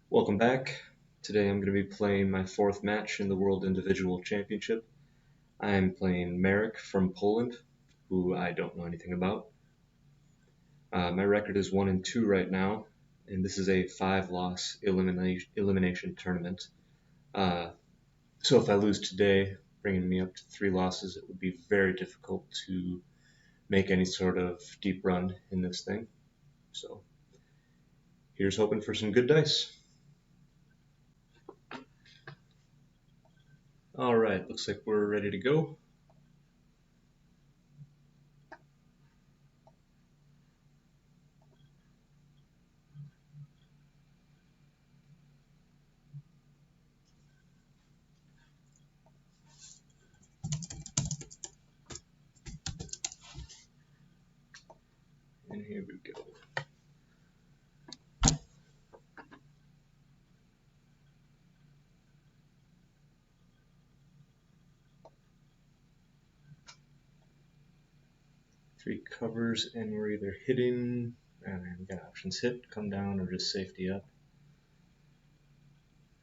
Welcome back. Today I'm going to be playing my fourth match in the World Individual Championship. I am playing Marek from Poland, who I don't know anything about. My record is 1-2 right now, and this is a 5-loss elimination tournament. So if I lose today, bringing me up to 3 losses, it would be very difficult to make any sort of deep run in this thing. So here's hoping for some good dice. Alright, looks like we're ready to go. And here we go. Three covers, and we're either hitting, and we got options: hit, come down, or just safety up.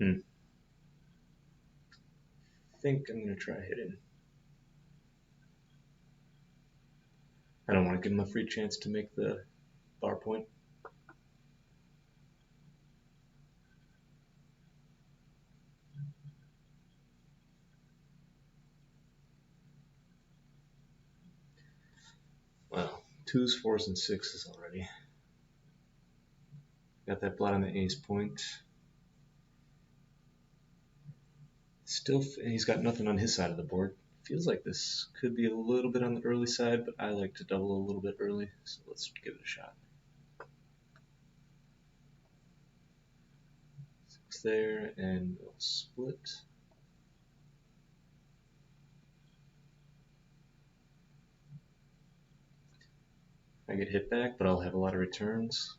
I think I'm going to try hitting. I don't want to give him a free chance to make the bar point. Well, 2s, 4s, and 6s already. Got that blot on the ace point. Still, he's got nothing on his side of the board. Feels like this could be a little bit on the early side, but I like to double a little bit early, so let's give it a shot. 6 there, and we'll split. I get hit back, but I'll have a lot of returns.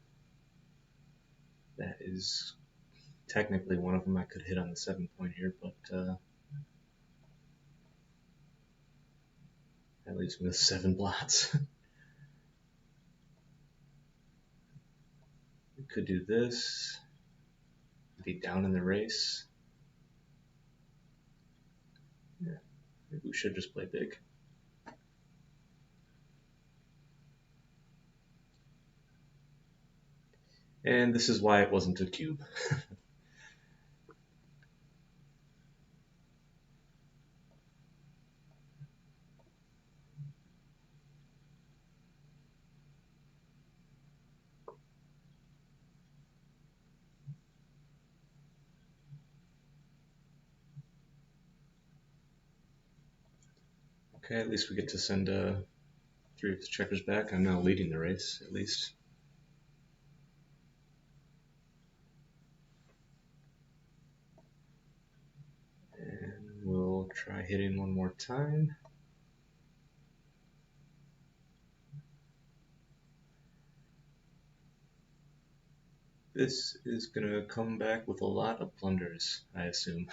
That is technically one of them I could hit on the 7-point here, but that leaves me with 7 blots. We could do this, be down in the race. Yeah, maybe we should just play big. And this is why it wasn't a cube. Okay, at least we get to send 3 of the checkers back. I'm now leading the race, at least. And we'll try hitting one more time. This is going to come back with a lot of blunders, I assume.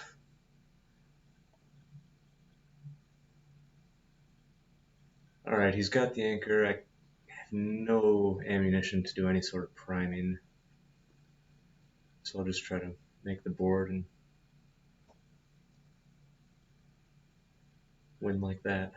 Alright, he's got the anchor. I have no ammunition to do any sort of priming. So I'll just try to make the board and win like that.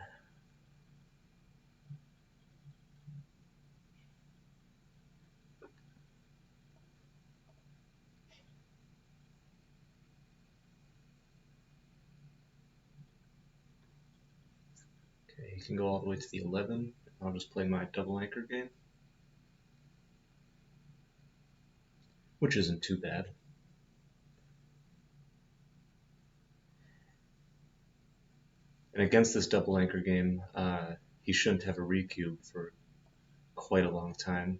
Okay, he can go all the way to the 11. I'll just play my double anchor game, which isn't too bad. And against this double anchor game, he shouldn't have a recube for quite a long time.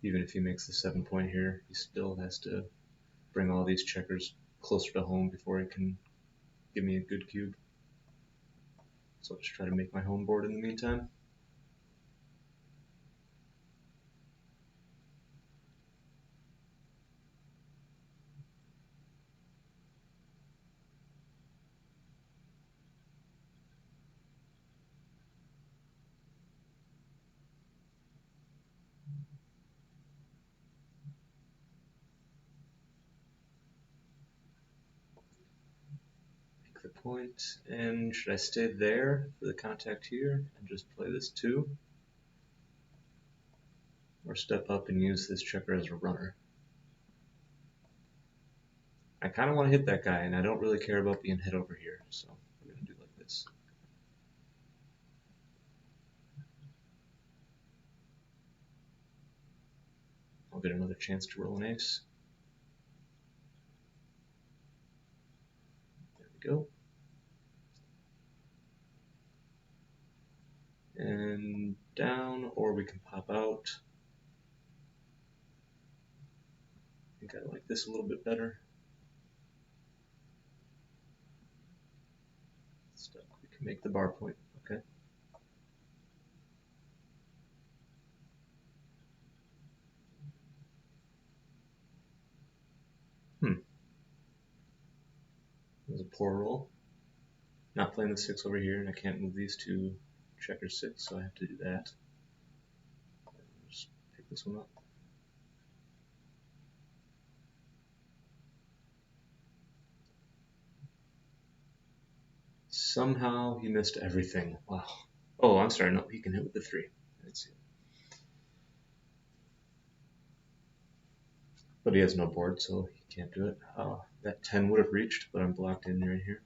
Even if he makes the 7-point here, he still has to bring all these checkers closer to home before he can give me a good cube. So I'll just try to make my home board in the meantime. Make the point, and should I stay there for the contact here and just play this 2? Or step up and use this checker as a runner? I kind of want to hit that guy, and I don't really care about being hit over here, so we're going to do like this. I'll get another chance to roll an ace. There we go. And down, or we can pop out. I think I like this a little bit better. Stuck. We can make the bar point. Okay. That was a poor roll. Not playing the 6 over here, and I can't move these to checker 6, so I have to do that. Just pick this one up. Somehow he missed everything. Wow. Oh, I'm sorry. No, he can hit with the 3. Let's see. But he has no board, so he can't do it. That 10 would have reached, but I'm blocked in right here.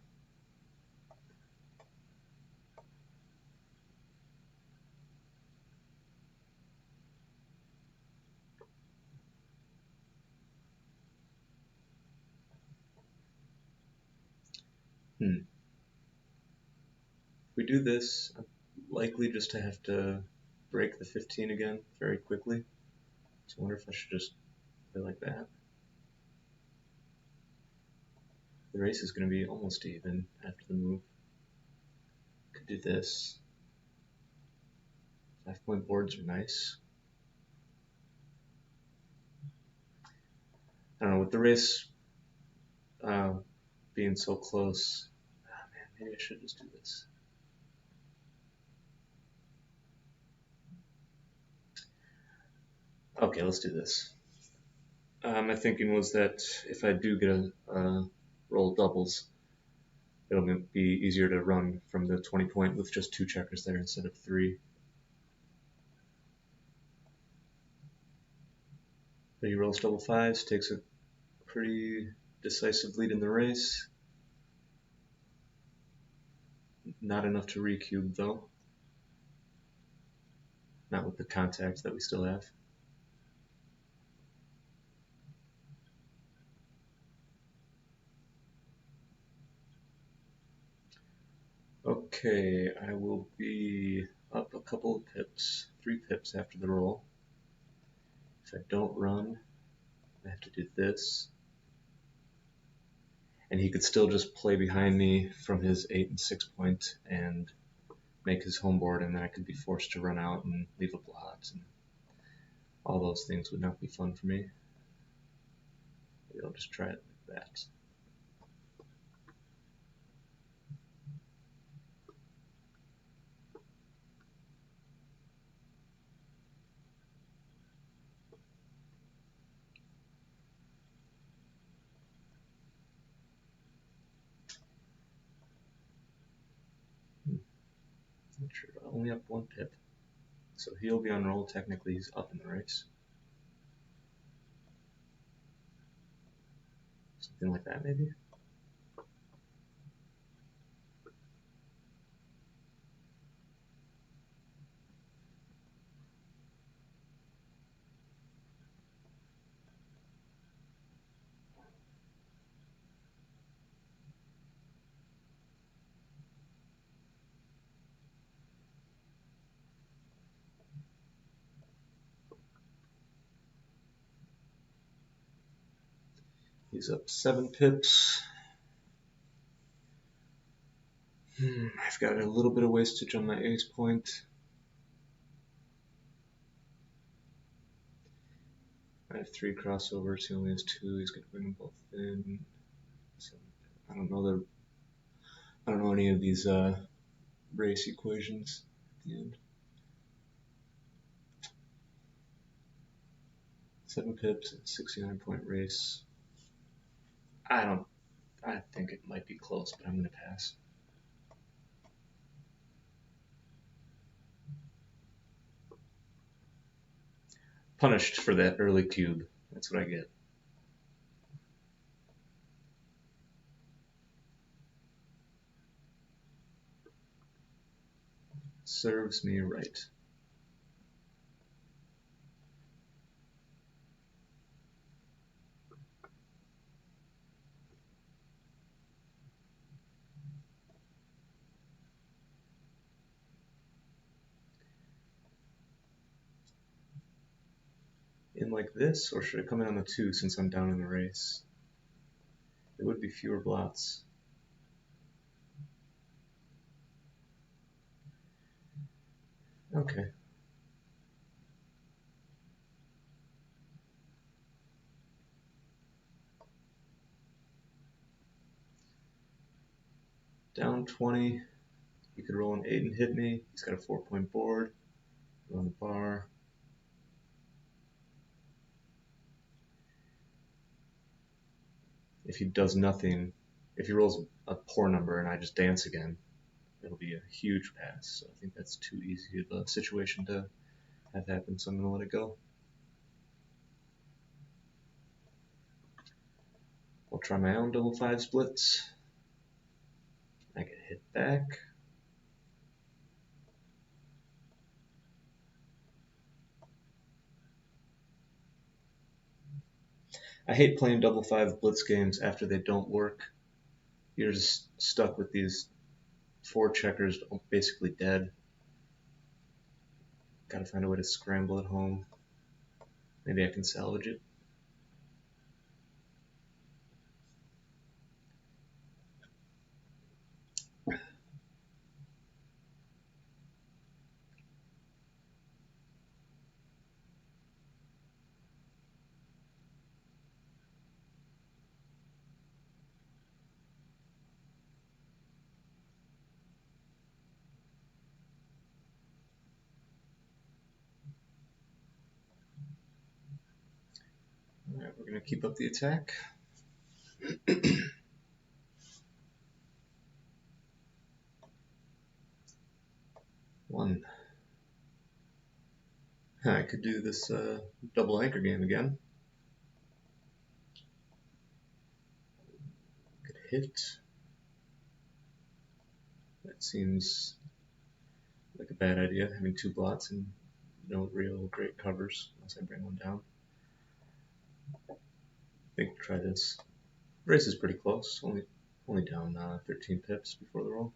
If we do this, I'm likely just to have to break the 15 again very quickly. So I wonder if I should just play like that. The race is going to be almost even after the move. Could do this. 5-point boards are nice. I don't know, with the race being so close, man, maybe I should just do this. Okay, let's do this. My thinking was that if I do get a roll doubles, it'll be easier to run from the 20 point with just 2 checkers there instead of 3. But he rolls double 5s, takes a pretty decisive lead in the race. Not enough to recube though. Not with the contact that we still have. Okay, I will be up a couple of pips, 3 pips after the roll. If I don't run, I have to do this. And he could still just play behind me from his 8 and 6 point and make his home board, and then I could be forced to run out and leave a blot, and all those things would not be fun for me. Maybe I'll just try it like that. Not sure, only up 1 pip. So he'll be on roll, technically he's up in the race. Something like that maybe? He's up 7 pips. I've got a little bit of wastage on my ace point. I have 3 crossovers, he only has 2, he's going to bring them both in. So, I don't know any of these race equations at the end. 7 pips and 69-point race. I think it might be close, but I'm going to pass. Punished for that early cube. That's what I get. Serves me right. In like this, or should I come in on the 2 since I'm down in the race? It would be fewer blots. Okay. Down 20. He could roll an 8 and hit me. He's got a 4-point board. On the bar. If he does nothing, if he rolls a poor number and I just dance again, it'll be a huge pass. So I think that's too easy of a situation to have happen, so I'm going to let it go. I'll try my own double 5 splits. I get hit back. I hate playing double 5 blitz games after they don't work. You're just stuck with these 4 checkers basically dead. Gotta find a way to scramble at home. Maybe I can salvage it. Alright, we're going to keep up the attack. One. I could do this double anchor game again. Could hit. That seems like a bad idea, having 2 blots and no real great covers, unless I bring one down. I think we'll try this. Race is pretty close, only down 13 pips before the roll.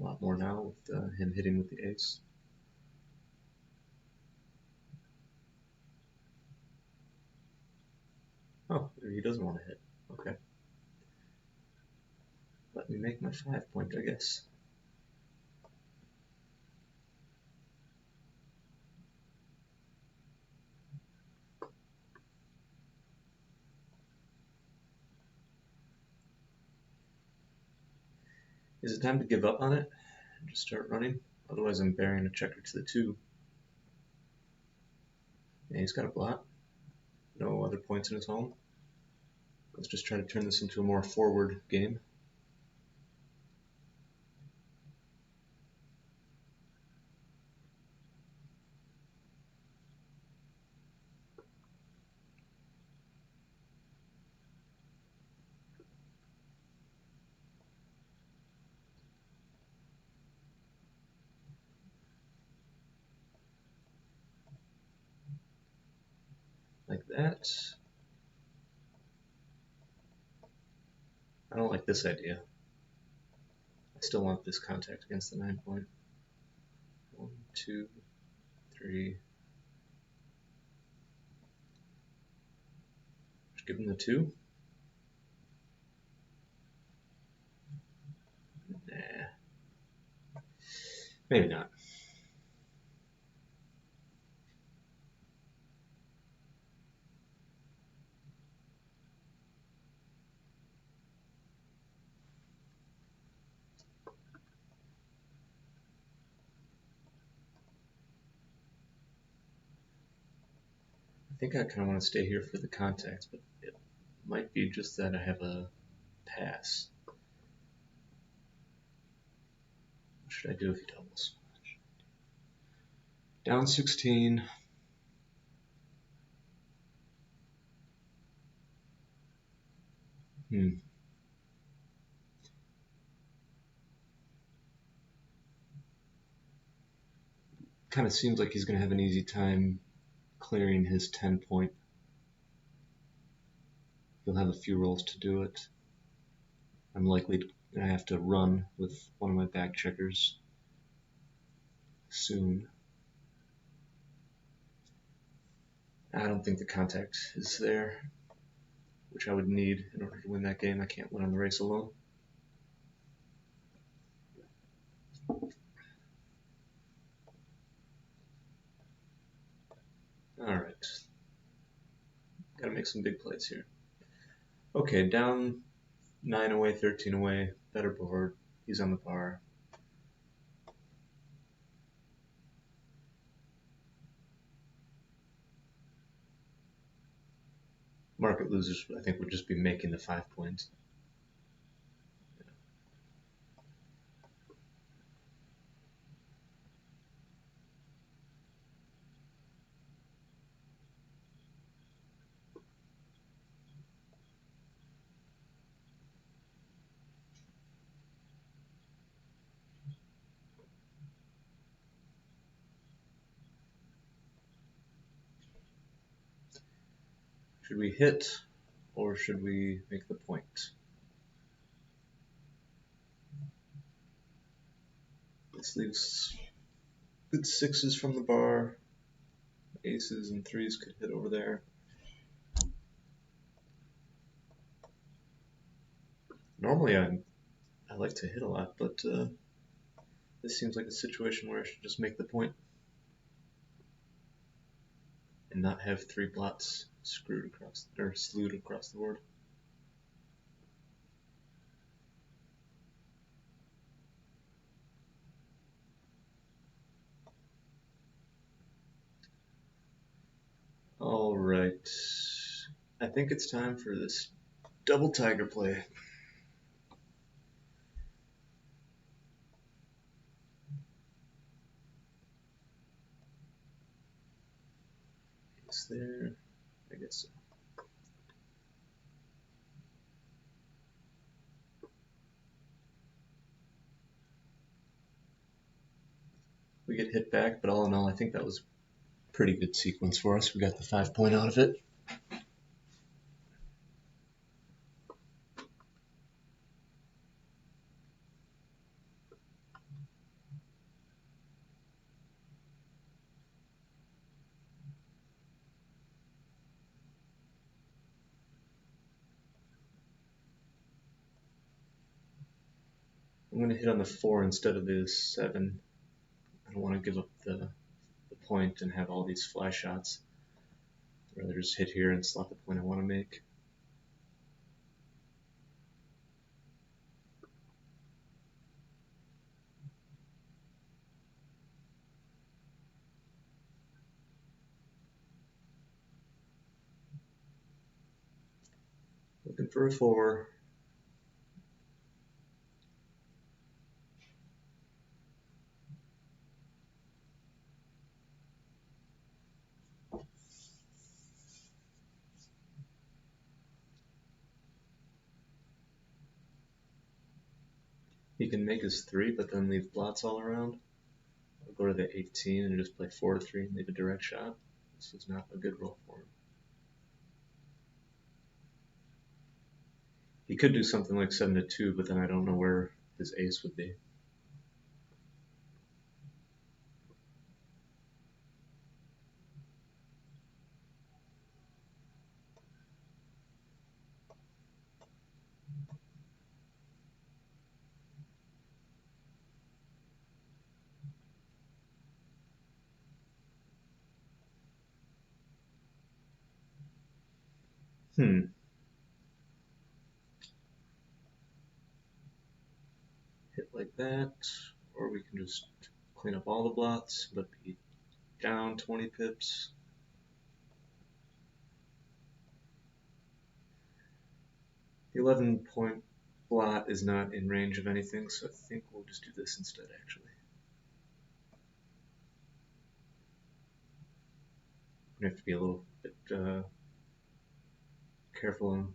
A lot more now with him hitting with the ace. Oh, he doesn't want to hit. Okay. Let me make my 5-point, I guess. Is it time to give up on it and just start running? Otherwise I'm burying a checker to the 2. And he's got a blot. No other points in his home. Let's just try to turn this into a more forward game. Like that. I don't like this idea. I still want this contact against the 9-point. 1, 2, 3. Just give him the 2. Nah. Maybe not. think I kind of want to stay here for the contacts, but it might be just that I have a pass. What should I do if he doubles? Down 16. Kind of seems like he's going to have an easy time clearing his 10 point. He'll have a few rolls to do it. I'm likely to have to run with one of my back checkers soon. I don't think the contact is there, which I would need in order to win that game. I can't win on the race alone. Alright. Gotta make some big plays here. Okay, down 9 away, 13 away. Better board. He's on the bar. Market losers, I think, would just be making the 5 points. Should we hit or should we make the point? This leaves good sixes from the bar. Aces and threes could hit over there. Normally I like to hit a lot, but this seems like a situation where I should just make the point and not have 3 blots slewed across the board. All right, I think it's time for this double tiger play. Is there? I guess so. We get hit back, but all in all, I think that was a pretty good sequence for us. We got the 5 point out of it. I'm going to hit on the 4 instead of the 7. I don't want to give up the point and have all these fly shots. I'd rather just hit here and slot the point I want to make. Looking for a 4. He can make his 3, but then leave blots all around. I'll go to the 18 and just play 4 to 3 and leave a direct shot. This is not a good roll for him. He could do something like 7 to 2, but then I don't know where his ace would be. Hit like that, or we can just clean up all the blots, but be down 20 pips. The 11-point blot is not in range of anything, so I think we'll just do this instead, actually. I have to be a little bit careful on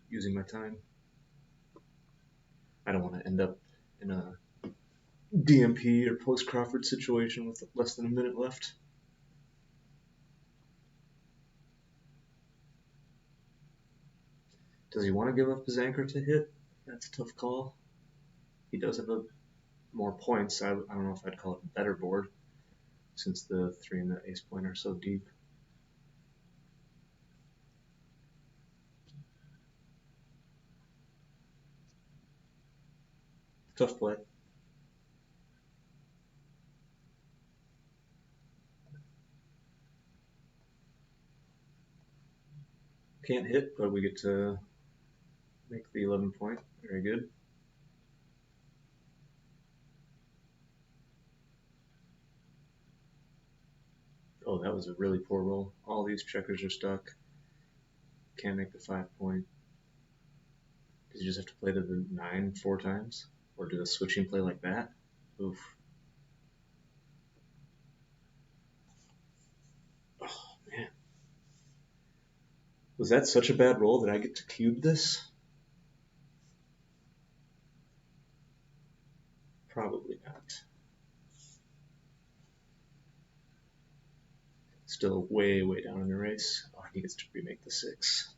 using my time. I don't want to end up in a DMP or post-Crawford situation with less than a minute left. Does he want to give up his anchor to hit? That's a tough call. He does have more points. I don't know if I'd call it a better board, since the 3 and the ace point are so deep. Tough play. Can't hit, but we get to make the 11 point. Very good. Oh, that was a really poor roll. All these checkers are stuck. Can't make the 5 point. Does he just have to play to the 9 4 times? Or do a switching play like that? Oof. Oh, man. Was that such a bad roll that I get to cube this? Probably not. Still way, way down in the race. Oh, he gets to remake the 6.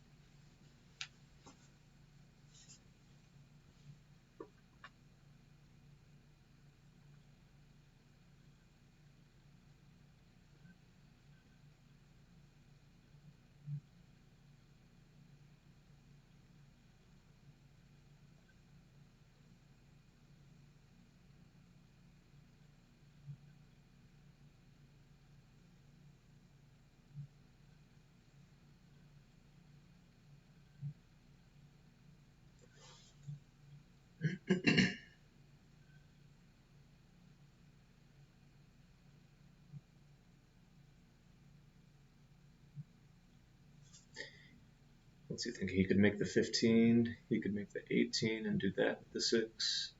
What's he think? He could make the 15. He could make the 18 and do that with the 6.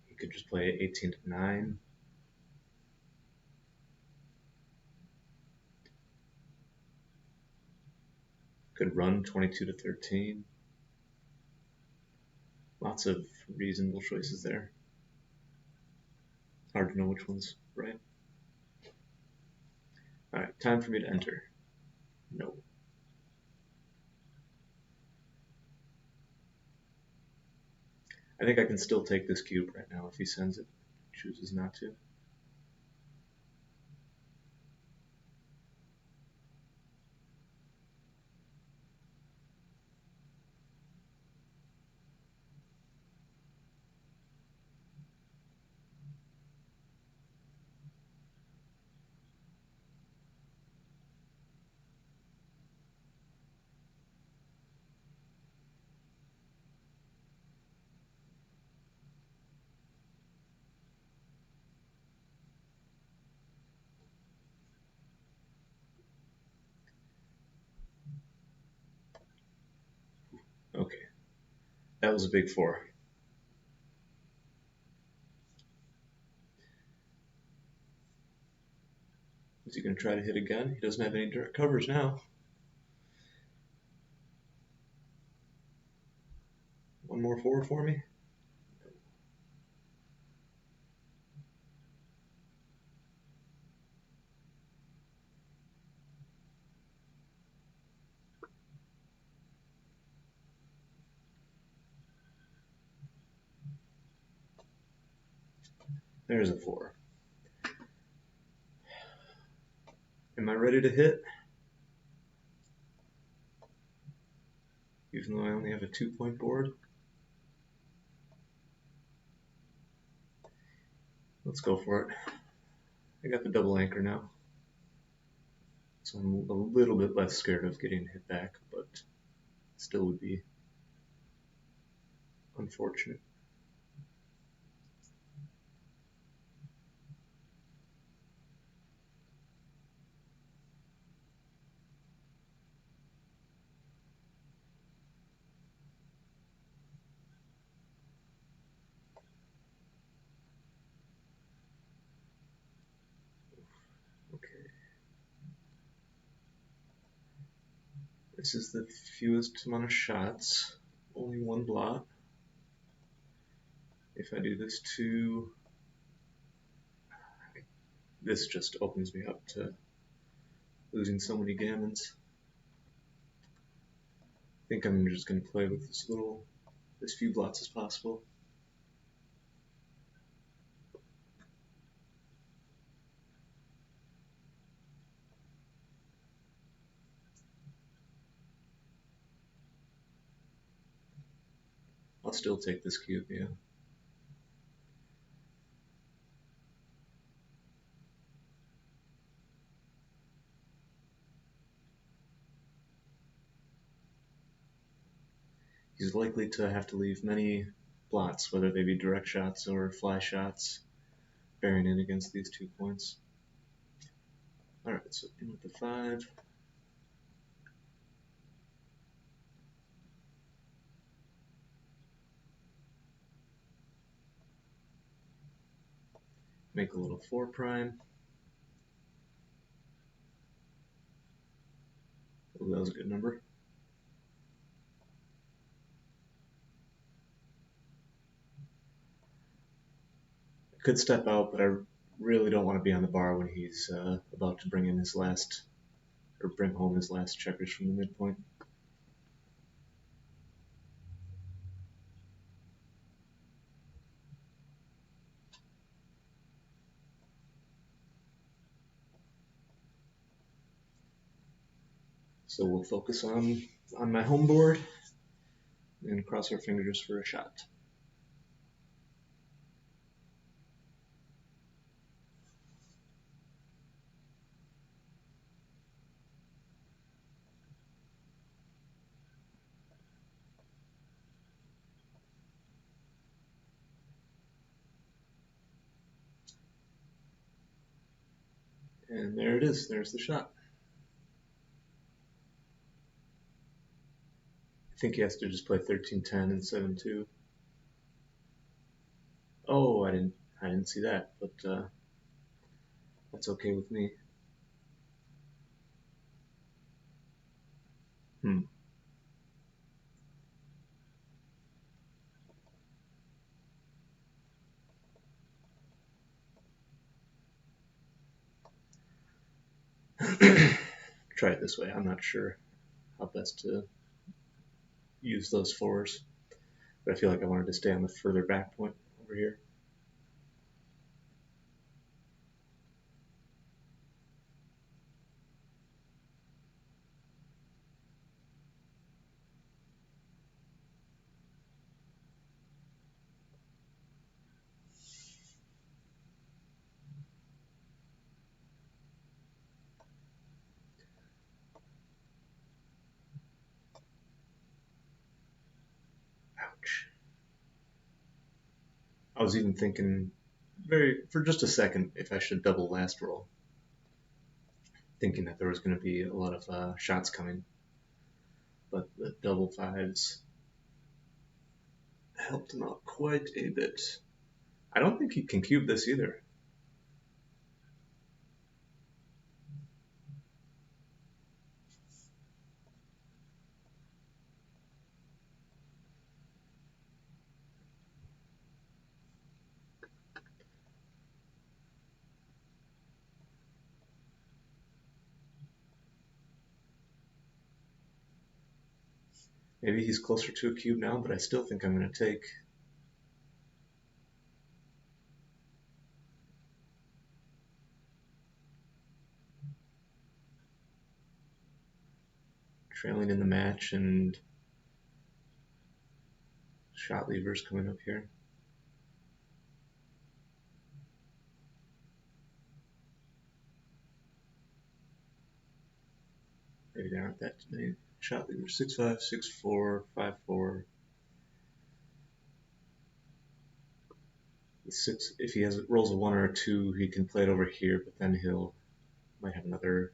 He could just play 18 to 9. Could run 22 to 13. Lots of reasonable choices there. Hard to know which one's right. Alright, time for me to enter. No. I think I can still take this cube right now if he sends it. Chooses not to. Okay. That was a big 4. Is he going to try to hit again? He doesn't have any direct covers now. One more 4 for me? There's a 4. Am I ready to hit? Even though I only have a 2-point board? Let's go for it. I got the double anchor now. So I'm a little bit less scared of getting hit back, but still would be unfortunate. Okay. This is the fewest amount of shots. Only one blot. If I do this too, this just opens me up to losing so many gammons. I think I'm just going to play with as few blots as possible. I'll still take this cube, yeah. He's likely to have to leave many blots, whether they be direct shots or fly shots, bearing in against these 2 points. Alright, so in with the 5. Make a little 4 prime. Oh, that was a good number. I could step out, but I really don't want to be on the bar when he's about to bring home his last checkers from the midpoint. So we'll focus on my home board and cross our fingers for a shot. And there it is. There's the shot. I think he has to just play 13-10 and 7-2. Oh, I didn't see that, but that's okay with me. Try it this way. I'm not sure how best to use those 4s, but I feel like I wanted to stay on the further back point over here. Ouch. I was even thinking for just a second if I should double last roll, thinking that there was going to be a lot of shots coming, but the double 5s helped him out quite a bit. I don't think he can cube this either. Maybe he's closer to a cube now, but I still think I'm going to take. Trailing in the match and shot levers coming up here. Maybe there aren't that many shot levers. 6-5, 6-4, 5-4. If he rolls a 1 or a 2, he can play it over here, but then might have another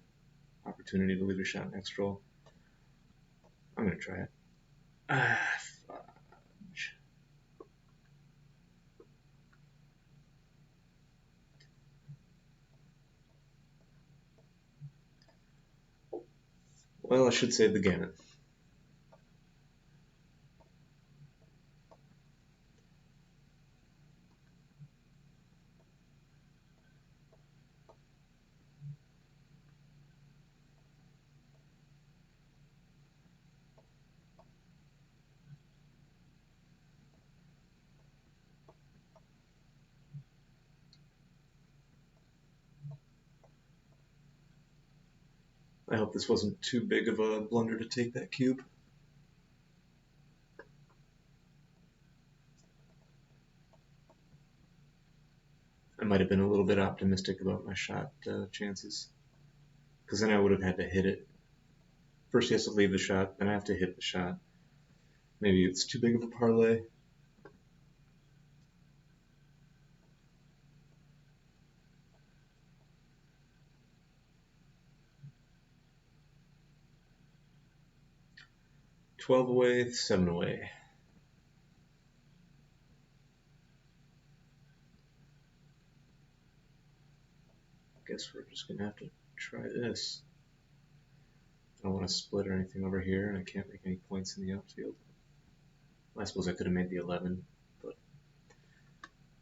opportunity to leave a shot next roll. I'm going to try it. Fudge. Well, I should save the gammon. I hope this wasn't too big of a blunder to take that cube. I might have been a little bit optimistic about my shot chances, because then I would have had to hit it. First he has to leave the shot, then I have to hit the shot. Maybe it's too big of a parlay. $12 away, $7 away. Guess we're just gonna have to try this. I don't want to split or anything over here, and I can't make any points in the outfield. Well, I suppose I could have made the 11, but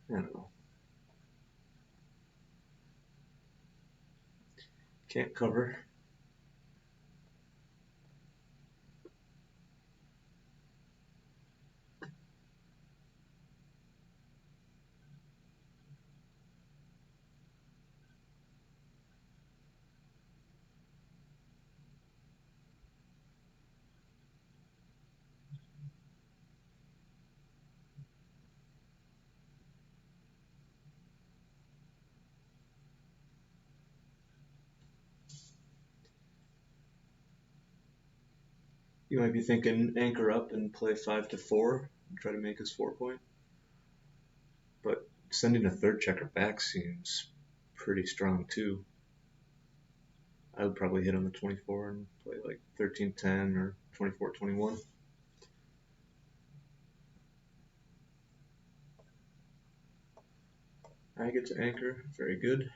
I don't know. Can't cover. You might be thinking anchor up and play 5 to 4 and try to make his 4-point. But sending a third checker back seems pretty strong too. I would probably hit on the 24 and play like 13-10 or 24-21. I get to anchor. Very good.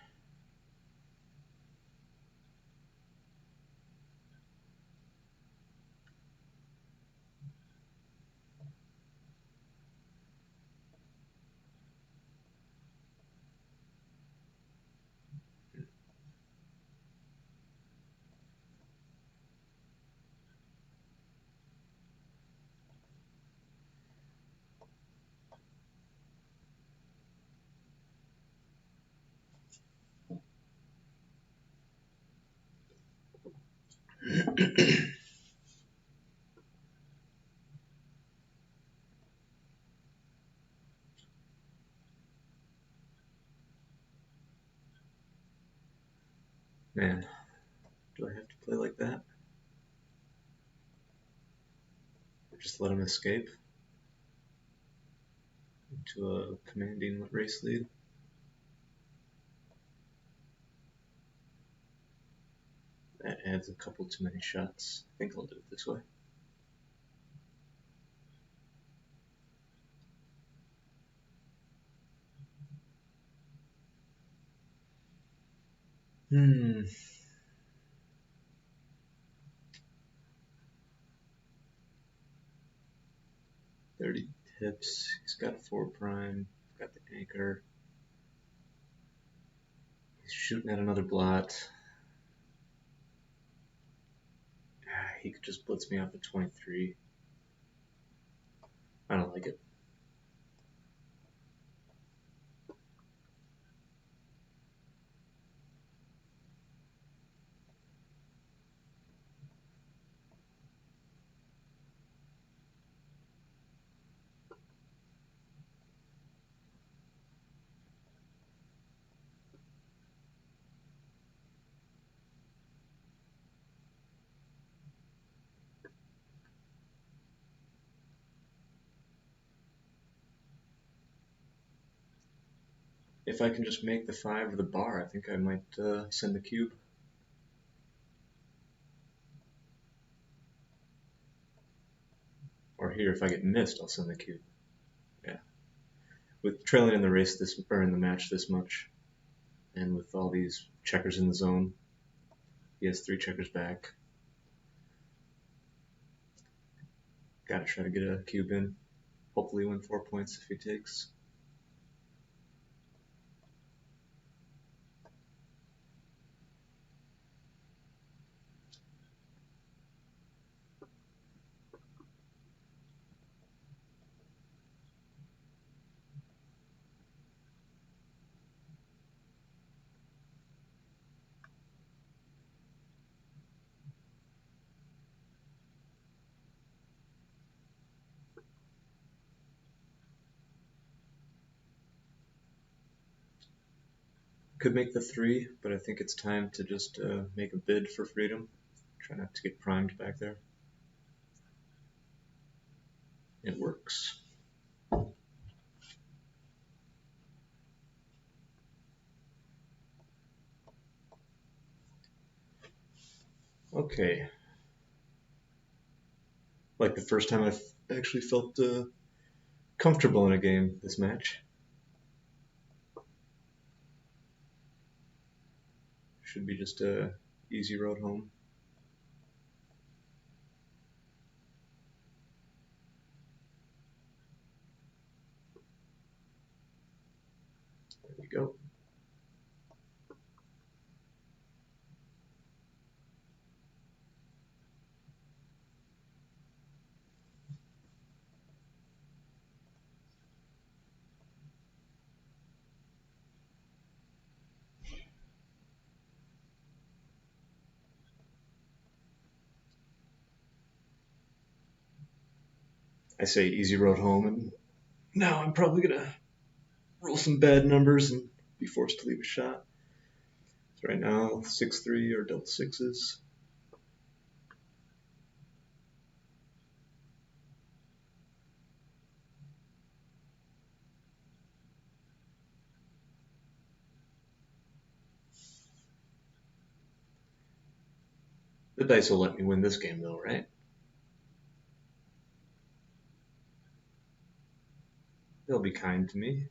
Man, do I have to play like that? Or just let him escape into a commanding race lead? That adds a couple too many shots. I think I'll do it this way. Hmm. 30 tips. He's got 4 prime. Got the anchor. He's shooting at another blot. He could just blitz me off at 23. I don't like it. If I can just make the 5 of the bar, I think I might send the cube. Or here, if I get missed, I'll send the cube. Yeah. With trailing in the race this or in the match this much, and with all these checkers in the zone, he has 3 checkers back. Gotta try to get a cube in. Hopefully win 4 points if he takes. Could make the 3, but I think it's time to just make a bid for freedom. Try not to get primed back there. It works. Okay. Like the first time I've actually felt comfortable in a game this match. Should be just a easy road home. There we go. I say easy road home, and now I'm probably gonna roll some bad numbers and be forced to leave a shot. So right now, 6-3 or double sixes. The dice will let me win this game though, right? They'll be kind to me.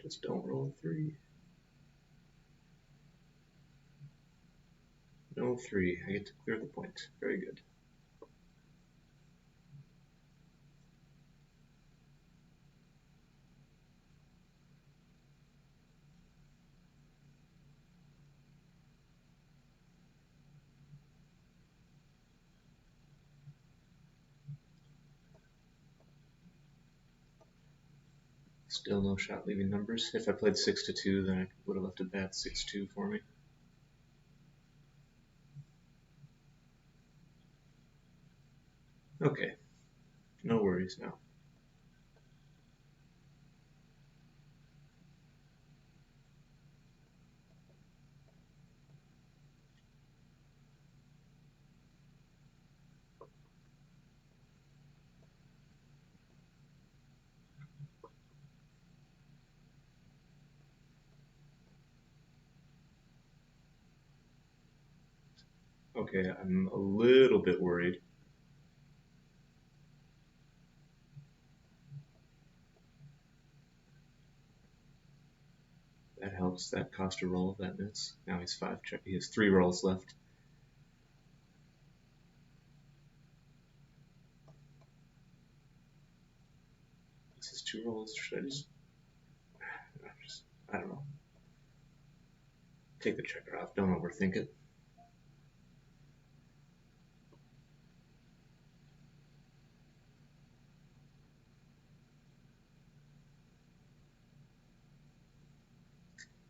Just don't roll a 3. No 3. I get to clear the point. Very good. Still no shot leaving numbers. If I played 6-2, then I would have left a bad 6-2 for me. Okay. No worries now. Okay, I'm a little bit worried. That helps. That cost a roll. That nets. Now he's 5. He has 3 rolls left. This is 2 rolls. Should I just I don't know. Take the checker off. Don't overthink it.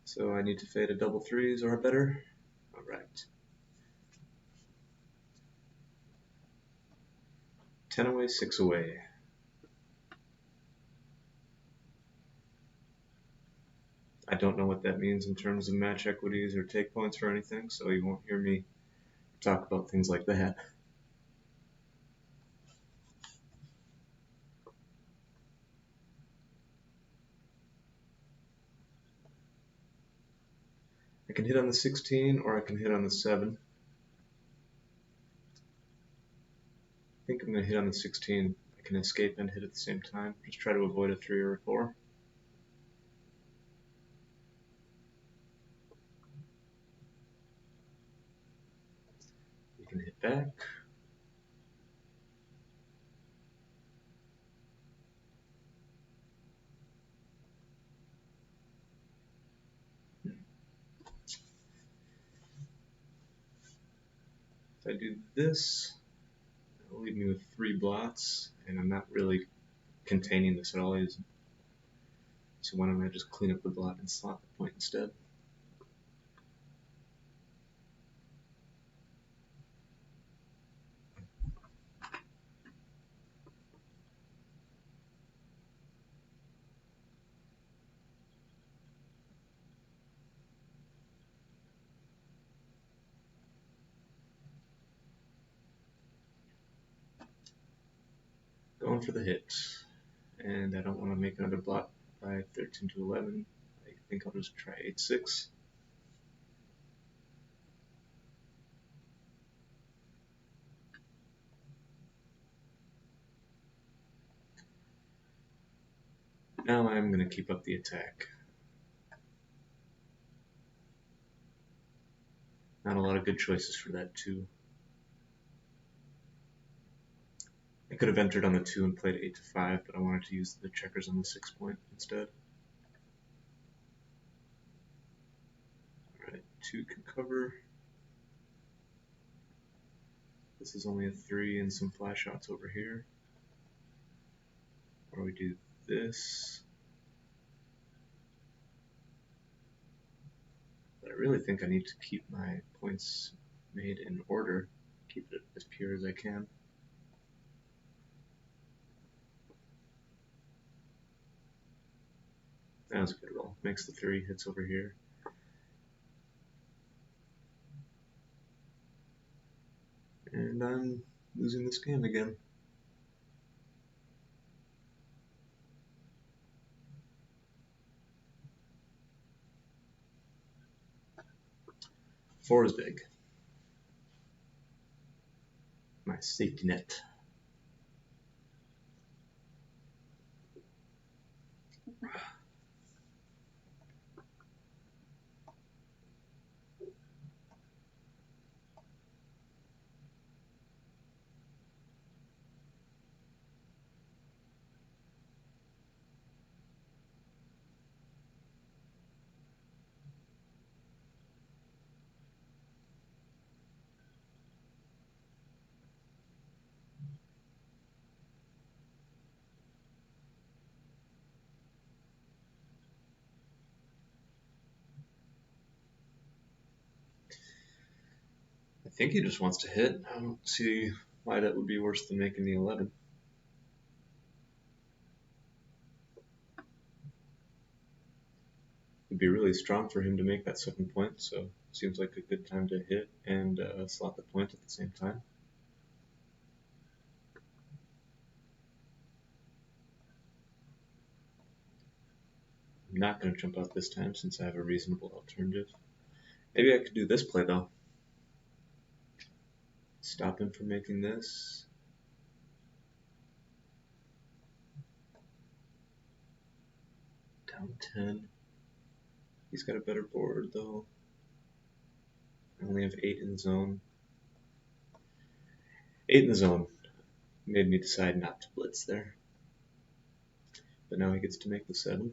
So I need to fade a double 3s or better. All right. 10 away, 6 away. I don't know what that means in terms of match equities or take points or anything, so you won't hear me talk about things like that. I can hit on the 16 or I can hit on the 7. I think I'm going to hit on the 16. I can escape and hit at the same time. Just try to avoid a 3 or a 4. back. If I do this, it'll leave me with 3 blots, and I'm not really containing this at all. So why don't I just clean up the blot and slot the point instead? Going for the hit, and I don't want to make another blot by 13 to 11. I think I'll just try 8-6. Now I'm going to keep up the attack. Not a lot of good choices for that 2. I could have entered on the 2 and played 8 to 5, but I wanted to use the checkers on the 6 point instead. Alright, 2 can cover. This is only a 3 and some flash shots over here. Or we do this. But I really think I need to keep my points made in order. Keep it as pure as I can. That was a good roll. Makes the 3 hits over here. And I'm losing this game again. Four is big. My safety net. I think he just wants to hit. I don't see why that would be worse than making the 11. It'd be really strong for him to make that 7 point, so seems like a good time to hit and slot the point at the same time. I'm not going to jump out this time since I have a reasonable alternative. Maybe I could do this play though. Stop him from making this. Down 10. He's got a better board though. I only have 8 in the zone. 8 in the zone made me decide not to blitz there. But now he gets to make the 7.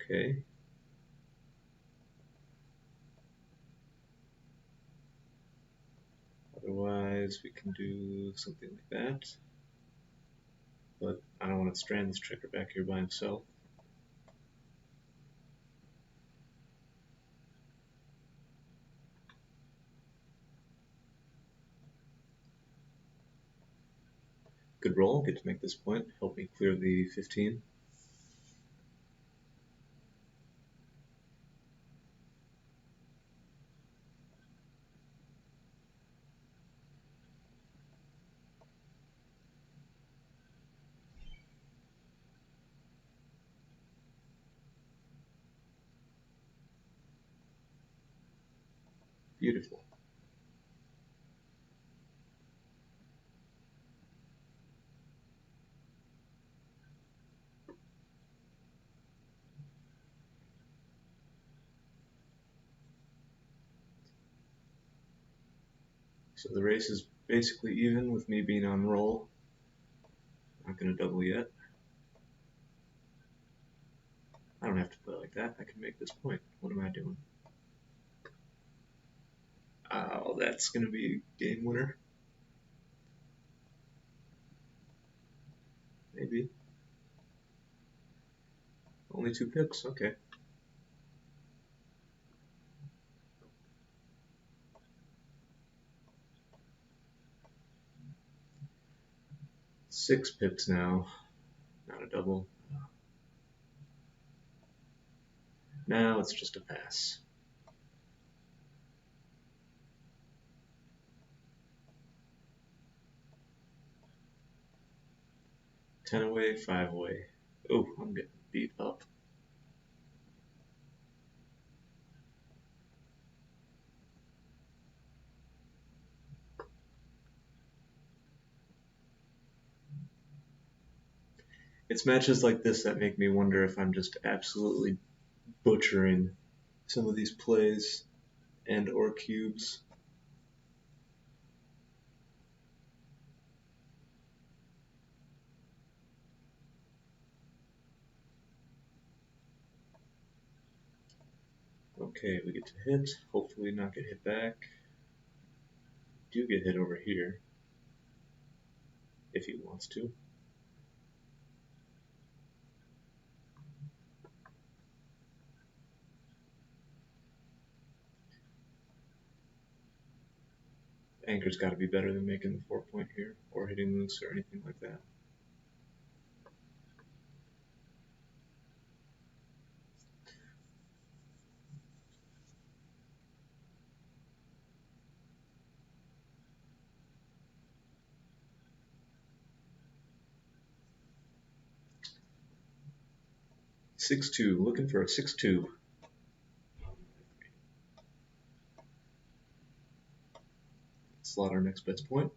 Okay. Otherwise, we can do something like that. But I don't want to strand this checker back here by himself. Good roll, get to make this point, help me clear the 15. Beautiful. So the race is basically even with me being on roll. Not going to double yet. I don't have to play like that. I can make this point. What am I doing? Oh, that's going to be a game winner. Maybe. Only 2 pips? Okay. Six pips now. Not a double. Now it's just a pass. Ten away, 5 away. Oh, I'm getting beat up. It's matches like this that make me wonder if I'm just absolutely butchering some of these plays and or cubes. Okay, we get to hit. Hopefully not get hit back. Do get hit over here. If he wants to. Anchor's got to be better than making the 4-point here, or hitting loose or anything like that. Six-two, looking for a 6-2. Slot our next bet's point.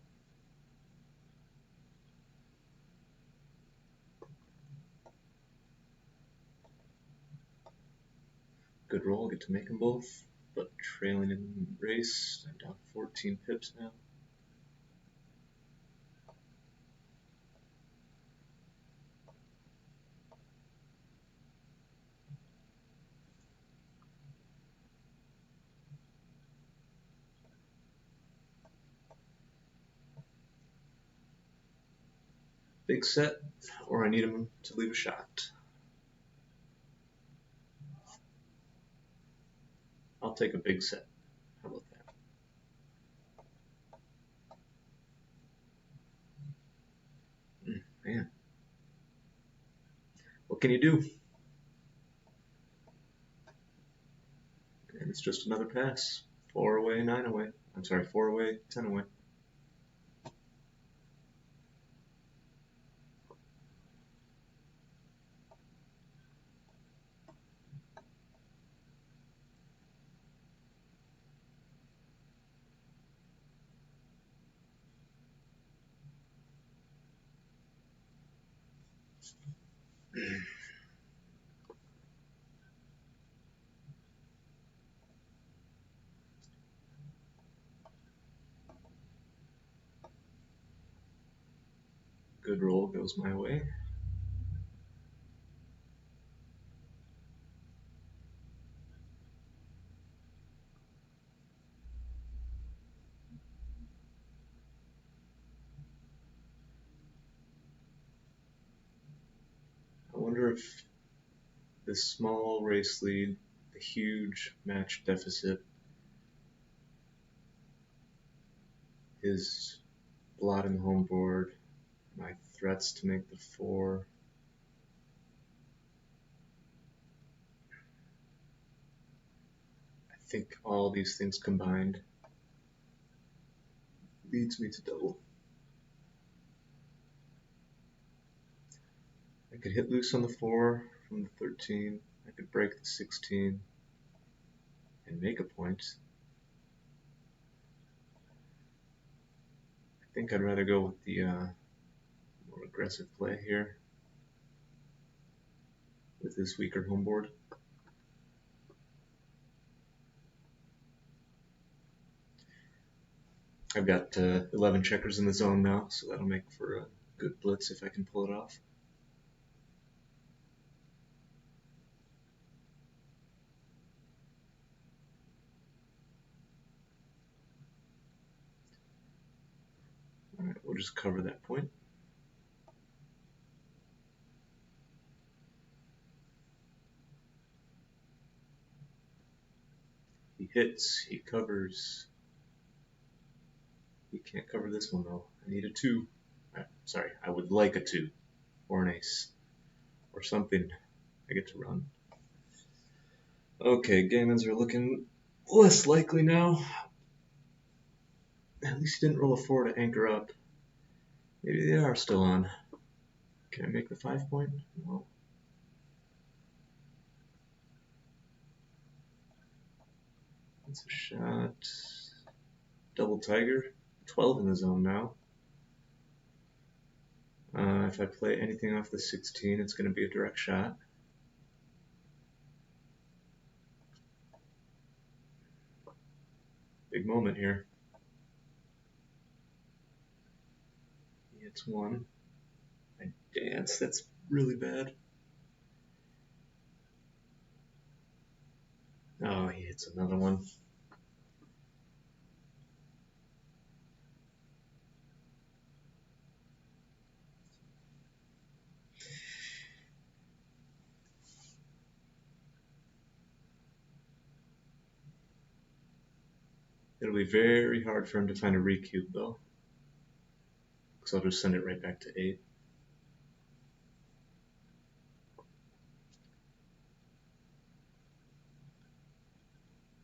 Good roll, get to make them both, but trailing in the race. I'm down 14 pips now. Big set, or I need him to leave a shot. I'll take a big set. How about that? Man. What can you do? And it's just another pass. 4 away, 9 away. I'm sorry, 4 away, 10 away. Good roll goes my way. I wonder if this small race lead, the huge match deficit, his blot in the home board, my threats to make the 4. I think all these things combined leads me to double. I could hit loose on the 4 from the 13. I could break the 16 and make a point. I think I'd rather go with the more aggressive play here with this weaker home board. I've got 11 checkers in the zone now, so that'll make for a good blitz if I can pull it off. Alright, we'll just cover that point. He hits, he covers. He can't cover this one though. I need a 2. Sorry, I would like a 2. Or an ace. Or something. I get to run. Okay, gammons are looking less likely now. At least he didn't roll a 4 to anchor up. Maybe they are still on. Can I make the 5 point? No. That's a shot. Double tiger. 12 in the zone now. If I play anything off the 16, it's going to be a direct shot. Big moment here. He hits 1. I dance. That's really bad. Oh, he hits another one. It'll be very hard for him to find a recube though, because I'll just send it right back to 8.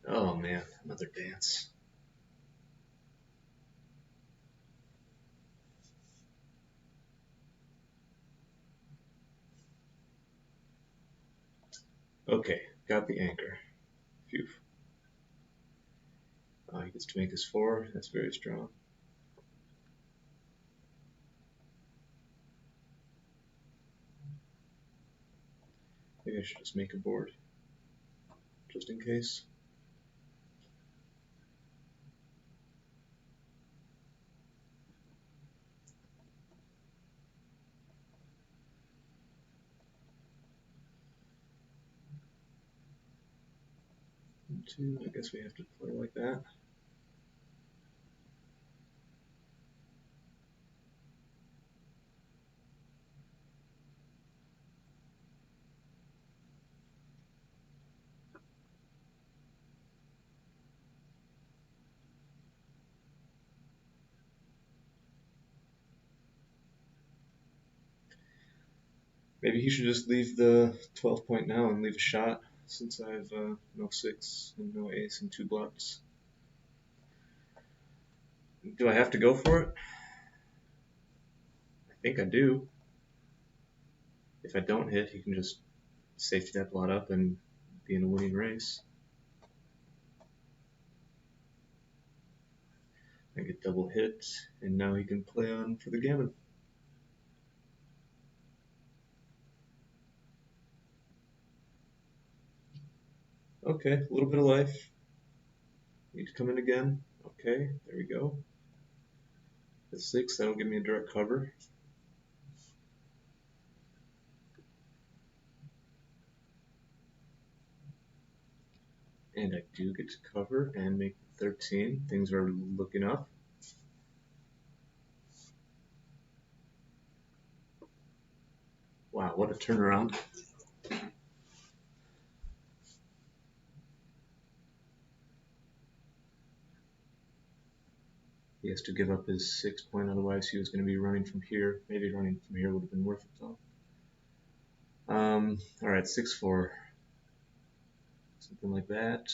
Oh man, another dance. Okay, got the anchor. Phew. He gets to make his 4. That's very strong. Maybe I should just make a board, just in case. And 2, I guess we have to play like that. Maybe he should just leave the 12 point now and leave a shot, since I have no 6 and no ace and 2 bluffs. Do I have to go for it? I think I do. If I don't hit, he can just safety that blot up and be in a winning race. I get double hit, and now he can play on for the gammon. Okay, a little bit of life. Need to come in again. Okay, there we go. The 6, that'll give me a direct cover. And I do get to cover and make 13. Things are looking up. Wow, what a turnaround. He has to give up his 6 point, otherwise he was going to be running from here. Maybe running from here would have been worth it though. Alright, 6-4. Something like that.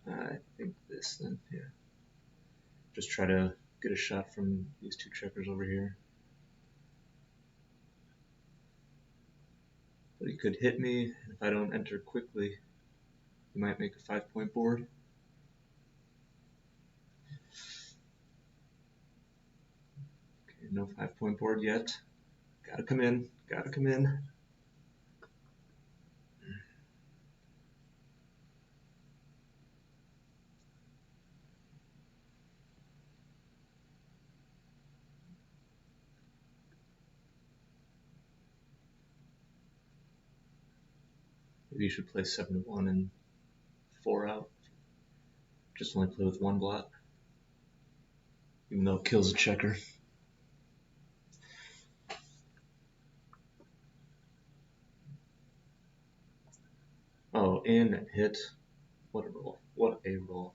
I think this then, yeah. Just try to get a shot from these 2 checkers over here. But he could hit me, and if I don't enter quickly, he might make a 5 point board. Okay, no 5 point board yet. Gotta come in, gotta come in. maybe you should play 7-1 and 4 out. Just only play with one blot, even though it kills a checker. Oh, in and hit. What a roll. What a roll.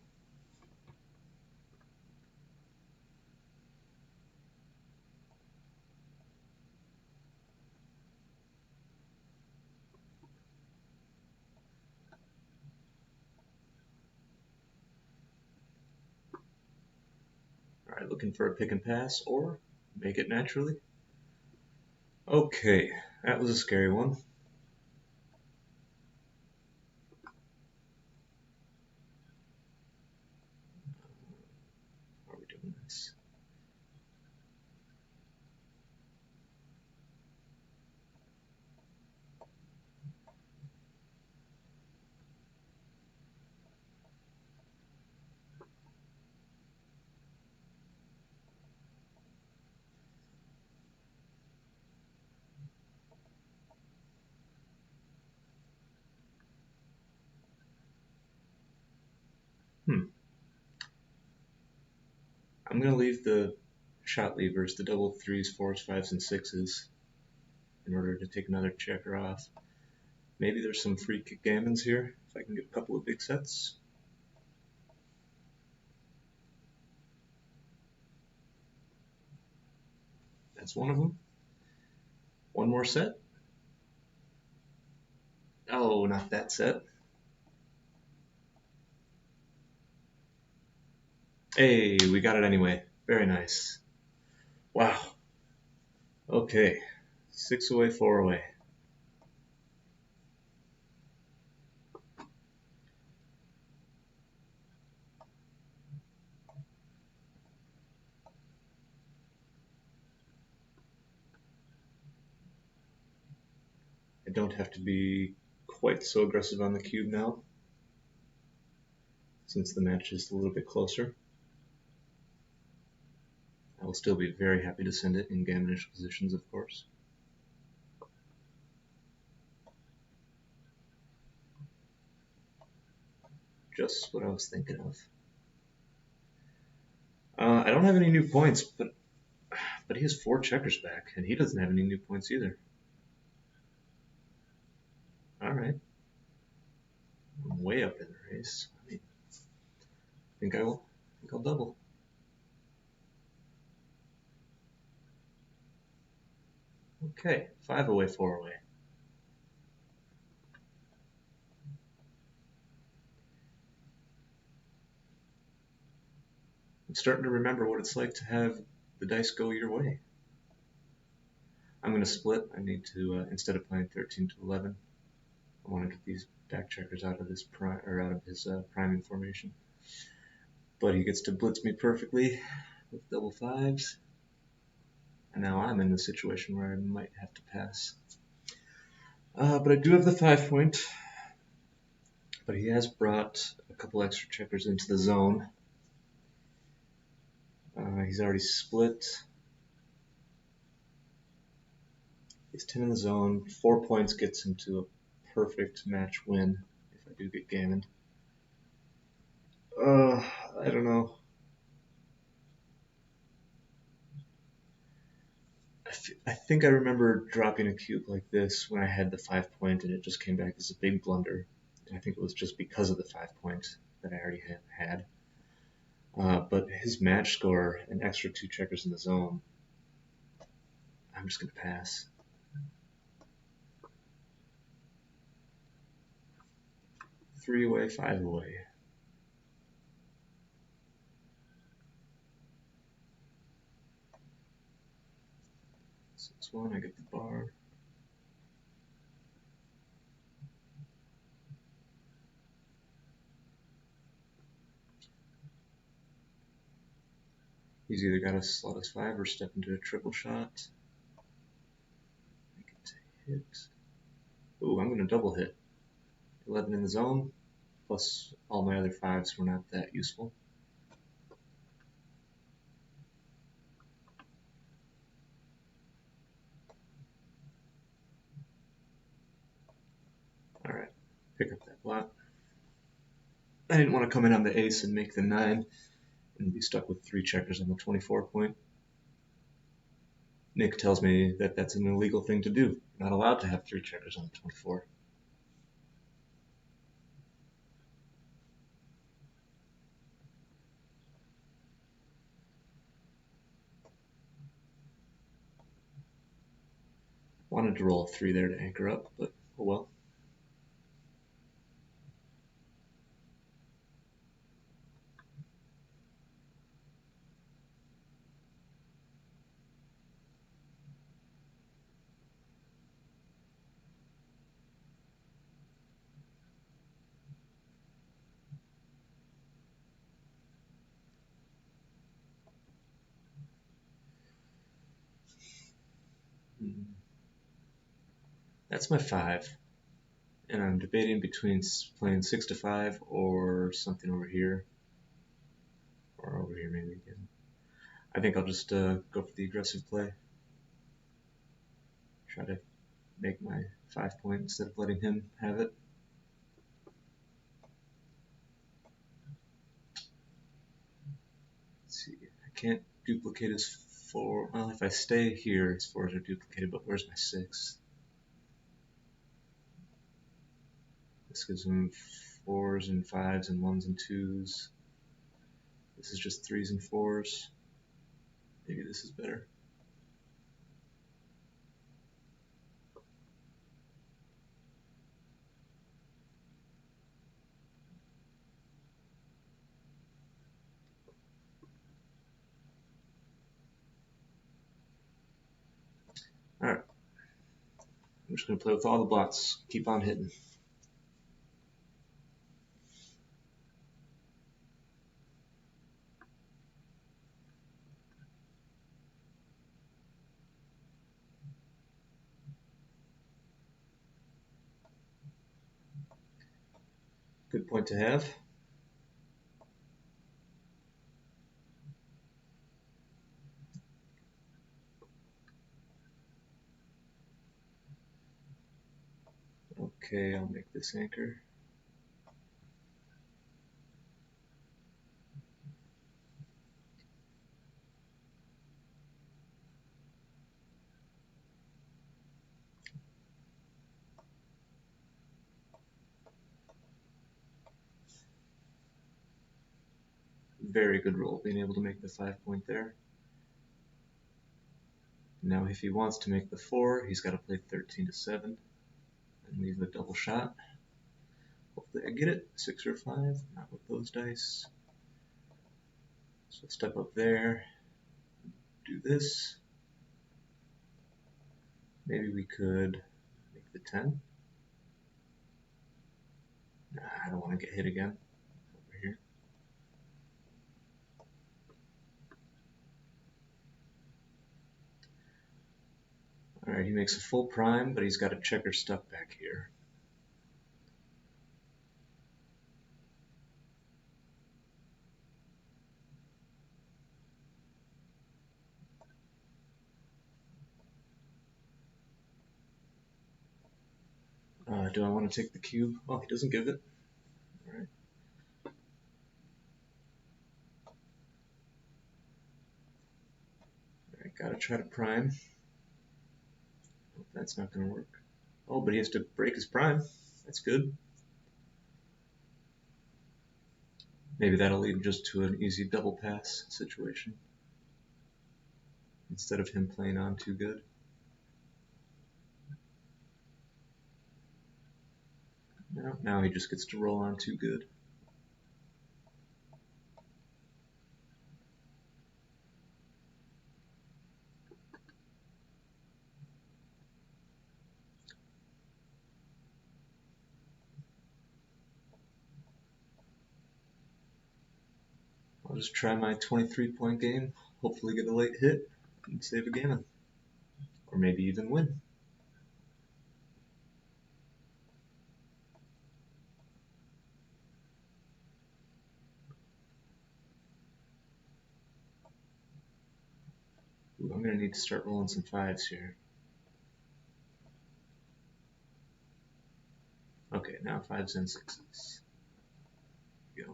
Alright, looking for a pick and pass or make it naturally. Okay, that was a scary one. How are we doing this? I'm going to leave the shot levers, the double 3s, 4s, 5s, and 6s, in order to take another checker off. Maybe there's some free kick gammons here, if I can get a couple of big sets. That's one of them. One more set. Oh, not that set. Hey, we got it anyway. Very nice. Wow. Okay. 6 away, 4 away. I don't have to be quite so aggressive on the cube now, since the match is a little bit closer. I will still be very happy to send it in gammonish positions, of course. Just what I was thinking of. I don't have any new points, but he has 4 checkers back, and he doesn't have any new points either. Alright. I'm way up in the race. I think I'll double. Okay, 5 away, 4 away. I'm starting to remember what it's like to have the dice go your way. I'm going to split. I need to, instead of playing 13 to 11, I want to get these back checkers out of this priming formation. But he gets to blitz me perfectly with double 5s. And now I'm in the situation where I might have to pass. But I do have the 5 point. But he has brought a couple extra checkers into the zone. He's already split. He's 10 in the zone. 4 points gets him to a perfect match win if I do get gammoned. I don't know. I think I remember dropping a cube like this when I had the 5 point and it just came back as a big blunder. And I think it was just because of the 5 point that I already had. But his match score, an extra 2 checkers in the zone, I'm just going to pass. Three away, 5 away. 6-1, I get the bar. He's either got to slot us 5 or step into a triple shot. Make it to hit. Ooh, I'm going to double hit. 11 in the zone, plus all my other 5s were not that useful. Alright, I didn't want to come in on the ace and make the 9 and be stuck with 3 checkers on the 24 point. Nick tells me that that's an illegal thing to do. You're not allowed to have 3 checkers on the 24. Wanted to roll a 3 there to anchor up, but oh well. That's my 5. And I'm debating between playing 6 to 5 or something over here. Or over here maybe again. I think I'll just go for the aggressive play. Try to make my 5 point instead of letting him have it. Let's see. I can't duplicate his 4. Well, if I stay here, his 4s are duplicated, but where's my 6? This gives him 4s and 5s and 1s and 2s. This is just 3s and 4s. Maybe this is better. Alright. I'm just going to play with all the blots. Keep on hitting. Good point to have. Okay, I'll make this anchor. Very good roll, being able to make the 5 point there. Now if he wants to make the 4, he's got to play 13 to 7 and leave a double shot. Hopefully I get it. 6 or 5, not with those dice. So step up there, do this. Maybe we could make the 10. Nah, I don't want to get hit again. Over here. Alright, he makes a full prime, but he's got a checker stuck back here. Do I want to take the cube? Oh, he doesn't give it. Alright. Alright, gotta try to prime. Hope that's not gonna work. Oh, but he has to break his prime. That's good. Maybe that'll lead just to an easy double pass situation. Instead of him playing on too good. No, now he just gets to roll on too good. I'll just try my 23-point game, hopefully get a late hit, and save a gammon. Or maybe even win. Ooh, I'm going to need to start rolling some 5s here. Okay, now 5s and 6s. Go.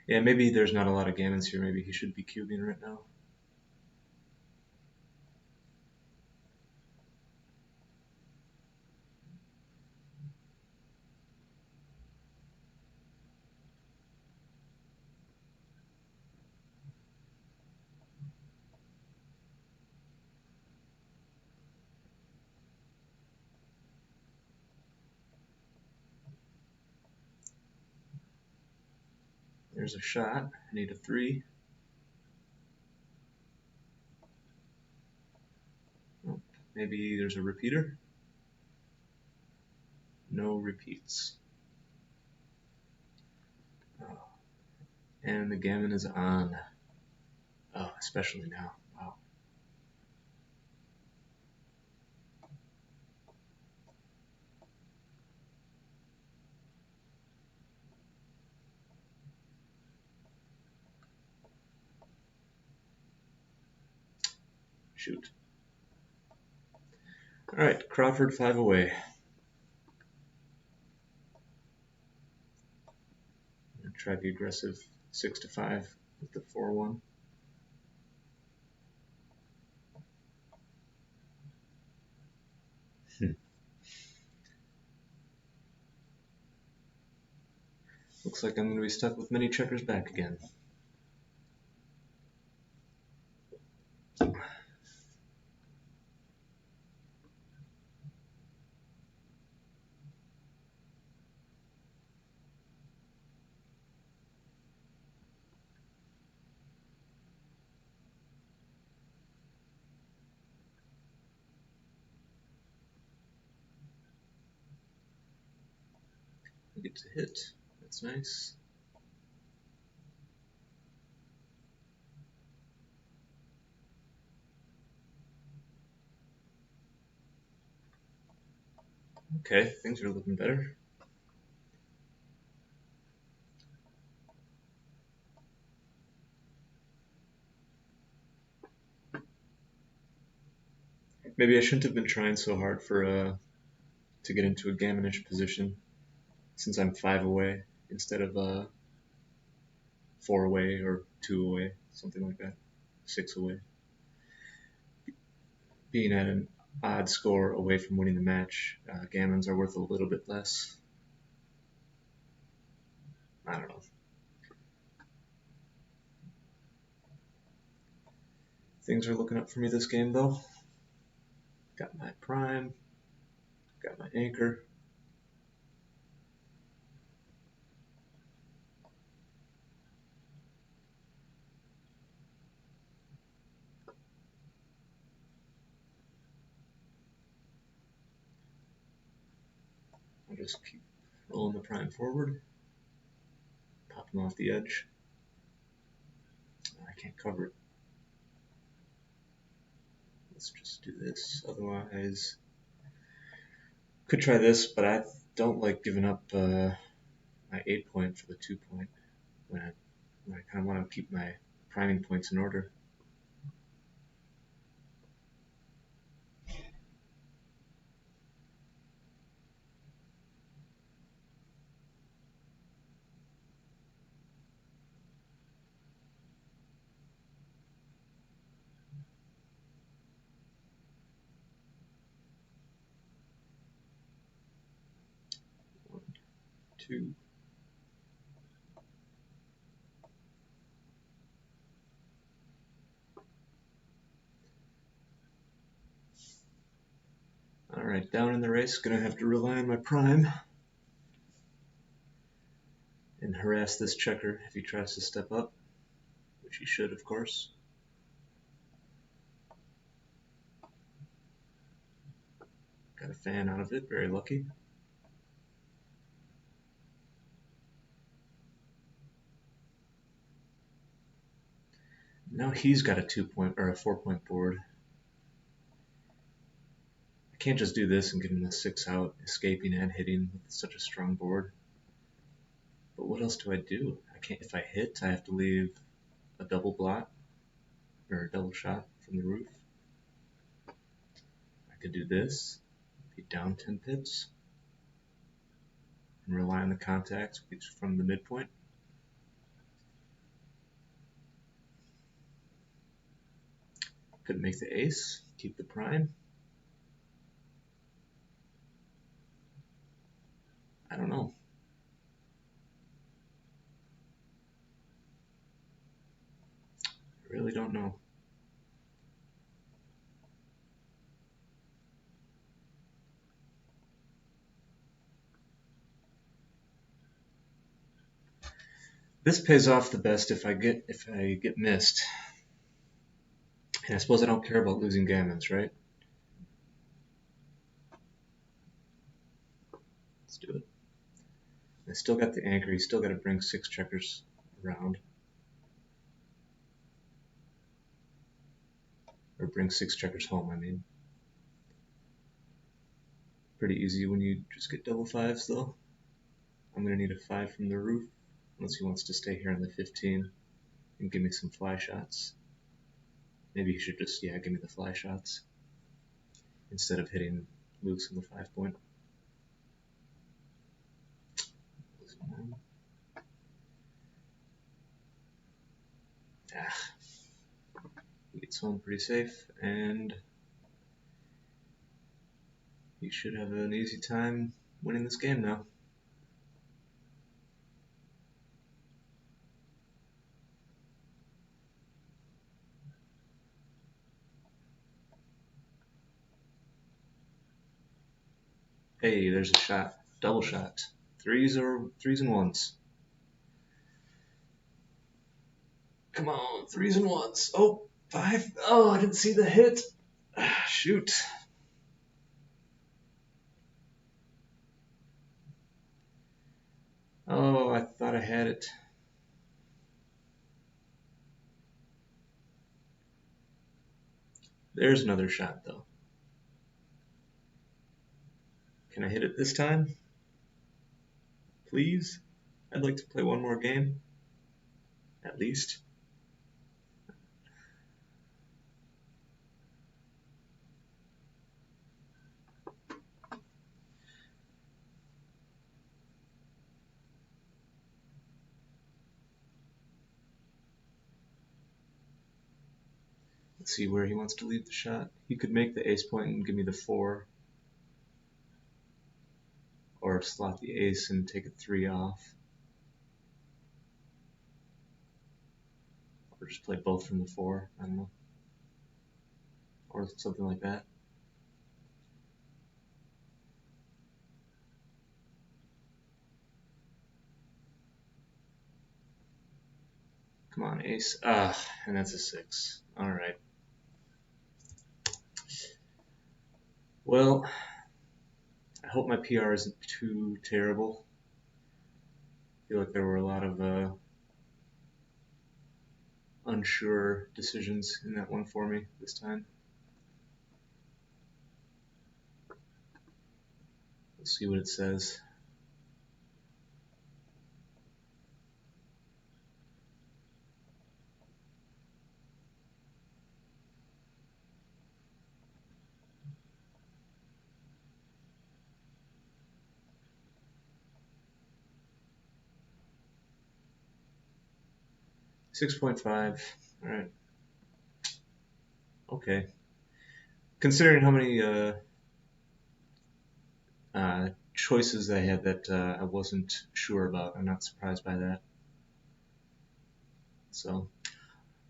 Yeah, maybe there's not a lot of gammons here. Maybe he should be cubing right now. There's a shot. I need a 3. Oh, maybe there's a repeater. No repeats. Oh, and the gammon is on. Oh, especially now. Wow. Shoot. All right, Crawford 5 away. Try the aggressive 6-5 with the 4-1. Looks like I'm going to be stuck with many checkers back again. I get to hit. That's nice. Okay, things are looking better. Maybe I shouldn't have been trying so hard for to get into a gammonish position since I'm 5 away instead of 4 away or 2 away, something like that. 6 away. Being at an odd score away from winning the match, gammons are worth a little bit less. I don't know. Things are looking up for me this game though. Got my prime, got my anchor. I'll just keep rolling the prime forward, pop him off the edge. I can't cover it. Let's just do this. Otherwise, could try this, but I don't like giving up my 8 point for the 2 point when I kind of want to keep my priming points in order. One, two. All right, down in the race, gonna have to rely on my prime and harass this checker if he tries to step up, which he should, of course. Got a fan out of it, very lucky. Now he's got a 2 point or a 4 point board. I can't just do this and give him the 6 out, escaping and hitting with such a strong board. But what else do I do? I can't. If I hit, I have to leave a double blot or a double shot from the roof. I could do this, be down 10 pips, and rely on the contacts from the midpoint. Couldn't make the ace. Keep the prime. I don't know. I really don't know. This pays off the best if I get missed. And I suppose I don't care about losing gammons, right? Let's do it. I still got the anchor. You still got to bring 6 checkers around. Or bring 6 checkers home, I mean. Pretty easy when you just get double 5s, though. I'm going to need a 5 from the roof, unless he wants to stay here on the 15 and give me some fly shots. Maybe he should just, yeah, give me the fly shots instead of hitting loose on the 5 point. He gets home pretty safe, and he should have an easy time winning this game now. Hey, there's a shot. Double shot. 3s and 1s. Come on, 3s and 1s. Oh, 5. Oh, I didn't see the hit. Shoot. Oh, I thought I had it. There's another shot, though. Can I hit it this time? Please? I'd like to play one more game. At least. Let's see where he wants to leave the shot. He could make the ace point and give me the 4. Or slot the ace and take a 3 off. Or just play both from the 4. I don't know. Or something like that. Come on, ace. And that's a 6. Alright. Well, I hope my PR isn't too terrible. I feel like there were a lot of unsure decisions in that one for me this time. We'll see what it says. $6.5. All right. Okay. Considering how many choices I had that I wasn't sure about, I'm not surprised by that. So,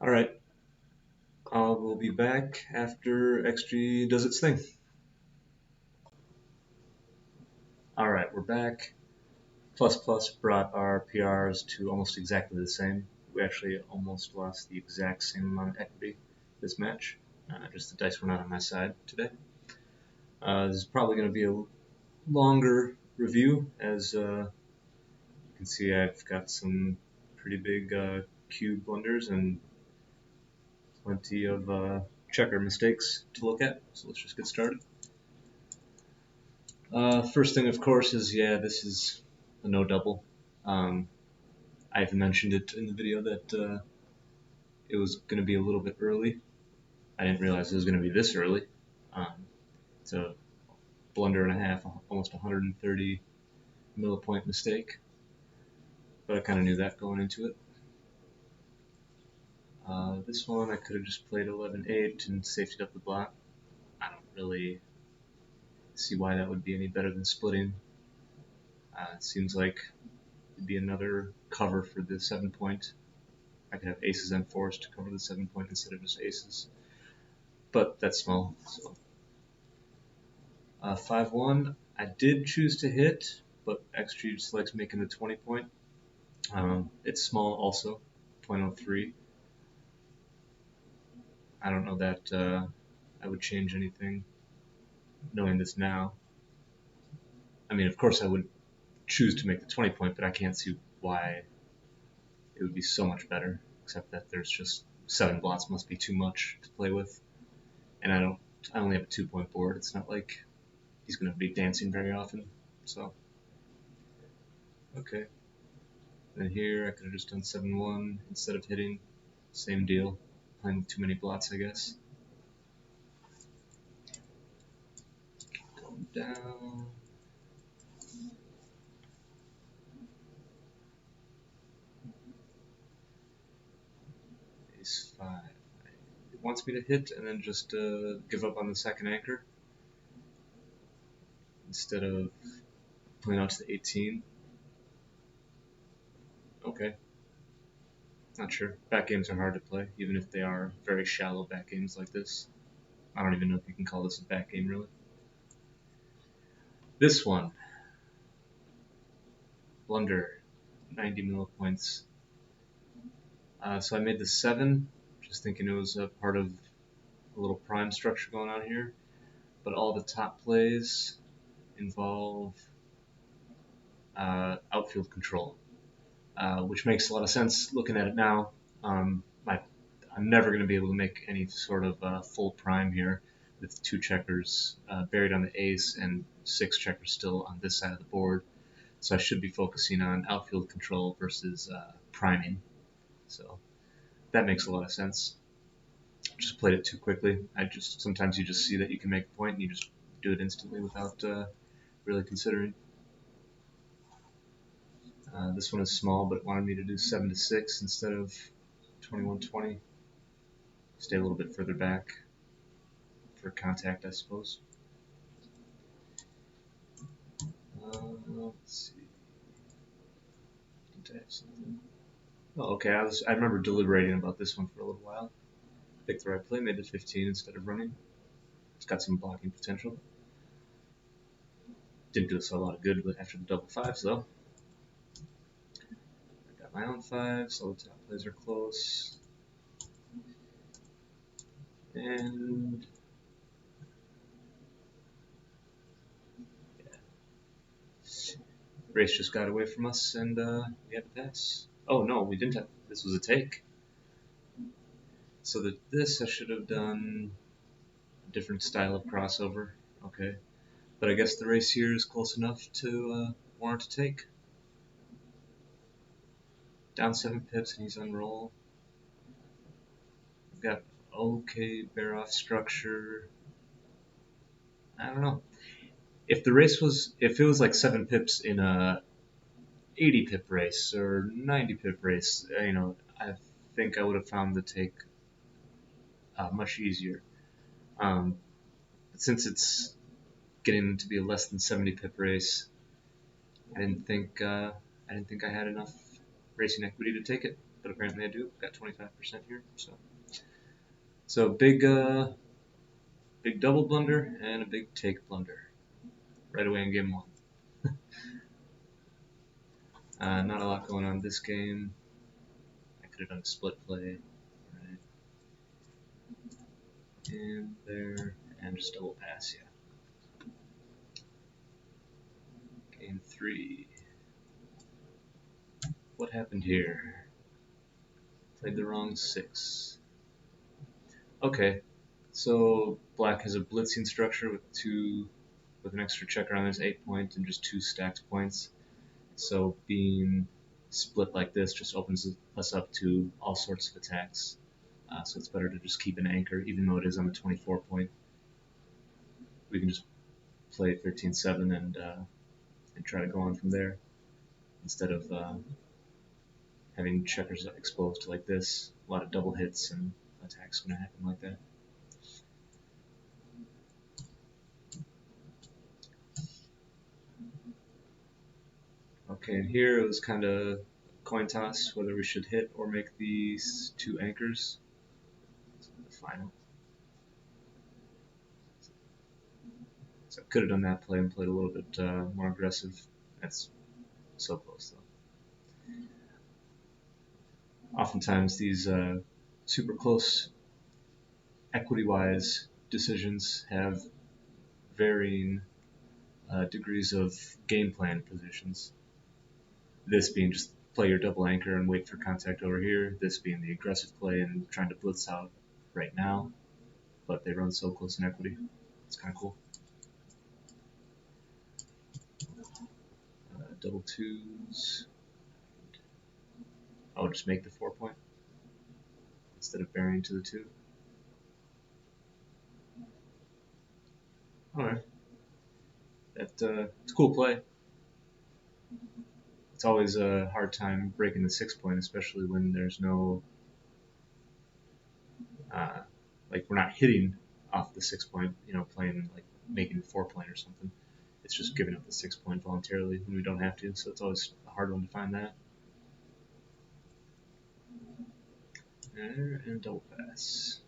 all right. We'll be back after XG does its thing. All right, we're back. Plus Plus brought our PRs to almost exactly the same. We actually almost lost the exact same amount of equity this match. Just the dice were not on my side today. This is probably going to be a longer review, as you can see I've got some pretty big cube blunders and plenty of checker mistakes to look at, so let's just get started. First thing, of course, is this is a no double. I've mentioned it in the video that it was going to be a little bit early. I didn't realize it was going to be this early. It's a blunder and a half, almost 130 millipoint mistake, but I kind of knew that going into it. This one I could have just played 11-8 and safetied up the block. I don't really see why that would be any better than splitting. It seems like it'd be another cover for the 7-point. I could have aces and fours to cover the 7-point instead of just aces. But that's small. So 5-1, I did choose to hit, but XG just likes making the 20-point. It's small also, 0.03. I don't know that I would change anything knowing this now. I mean, of course I would choose to make the 20-point, but I can't see why it would be so much better, except that there's just 7 blots must be too much to play with. And I only have a 2-point board. It's not like he's going to be dancing very often. So, okay. Then here I could have just done 7-1 instead of hitting. Same deal. Playing with too many blots, I guess. Going down. Ace 5. It wants me to hit and then just give up on the second anchor instead of playing out to the 18. Okay. Not sure. Back games are hard to play, even if they are very shallow back games like this. I don't even know if you can call this a back game, really. This one. Blunder. 90 millipoints. So I made the 7, just thinking it was a part of a little prime structure going on here. But all the top plays involve outfield control, which makes a lot of sense looking at it now. I'm never going to be able to make any sort of full prime here with 2 checkers buried on the ace and 6 checkers still on this side of the board. So I should be focusing on outfield control versus priming. So that makes a lot of sense. Just played it too quickly. Sometimes you just see that you can make a point and you just do it instantly without really considering. This one is small, but it wanted me to do 7-6 instead of 21-20. Stay a little bit further back for contact, I suppose. Let's see. Did I have something? Oh, okay. I remember deliberating about this one for a little while. Picked the right play, made the 15 instead of running. It's got some blocking potential. Didn't do us a lot of good after the double 5s, though. I got my own 5s. All the top plays are close. And yeah. Race just got away from us, and we had to pass. Oh no, we didn't have. This was a take. So this I should have done a different style of crossover. Okay, but I guess the race here is close enough to warrant a take. Down 7 pips, and he's on roll. We've got okay bear off structure. I don't know. If it was like 7 pips in a 80 pip race or 90 pip race, I think I would have found the take much easier. But since it's getting to be a less than 70 pip race, I didn't think I had enough racing equity to take it, but apparently I do. Got 25% here, so big double blunder and a big take blunder right away in game 1. Not a lot going on this game. I could have done a split play, right? And there, and just double pass, yeah. Game 3. What happened here? Played the wrong 6. Okay, so black has a blitzing structure with an extra checker on his 8-point and just 2 stacked points. So being split like this just opens us up to all sorts of attacks. So it's better to just keep an anchor, even though it is on the 24-point. We can just play 13-7 and try to go on from there instead of having checkers exposed like this, a lot of double hits and attacks going to happen like that. Okay, and here it was kind of coin toss whether we should hit or make these two anchors. The final. So I could have done that play and played a little bit more aggressive. That's so close though. Oftentimes these super close equity-wise decisions have varying degrees of game plan positions. This being just play your double anchor and wait for contact over here. This being the aggressive play and trying to blitz out right now. But they run so close in equity. It's kind of cool. Double twos. I'll just make the 4-point instead of burying to the 2. Alright. It's a cool play. It's always a hard time breaking the 6-point, especially when there's no, like we're not hitting off the 6-point, playing like making a 4-point or something. It's just giving up the 6-point voluntarily when we don't have to, so it's always a hard one to find that. And double pass.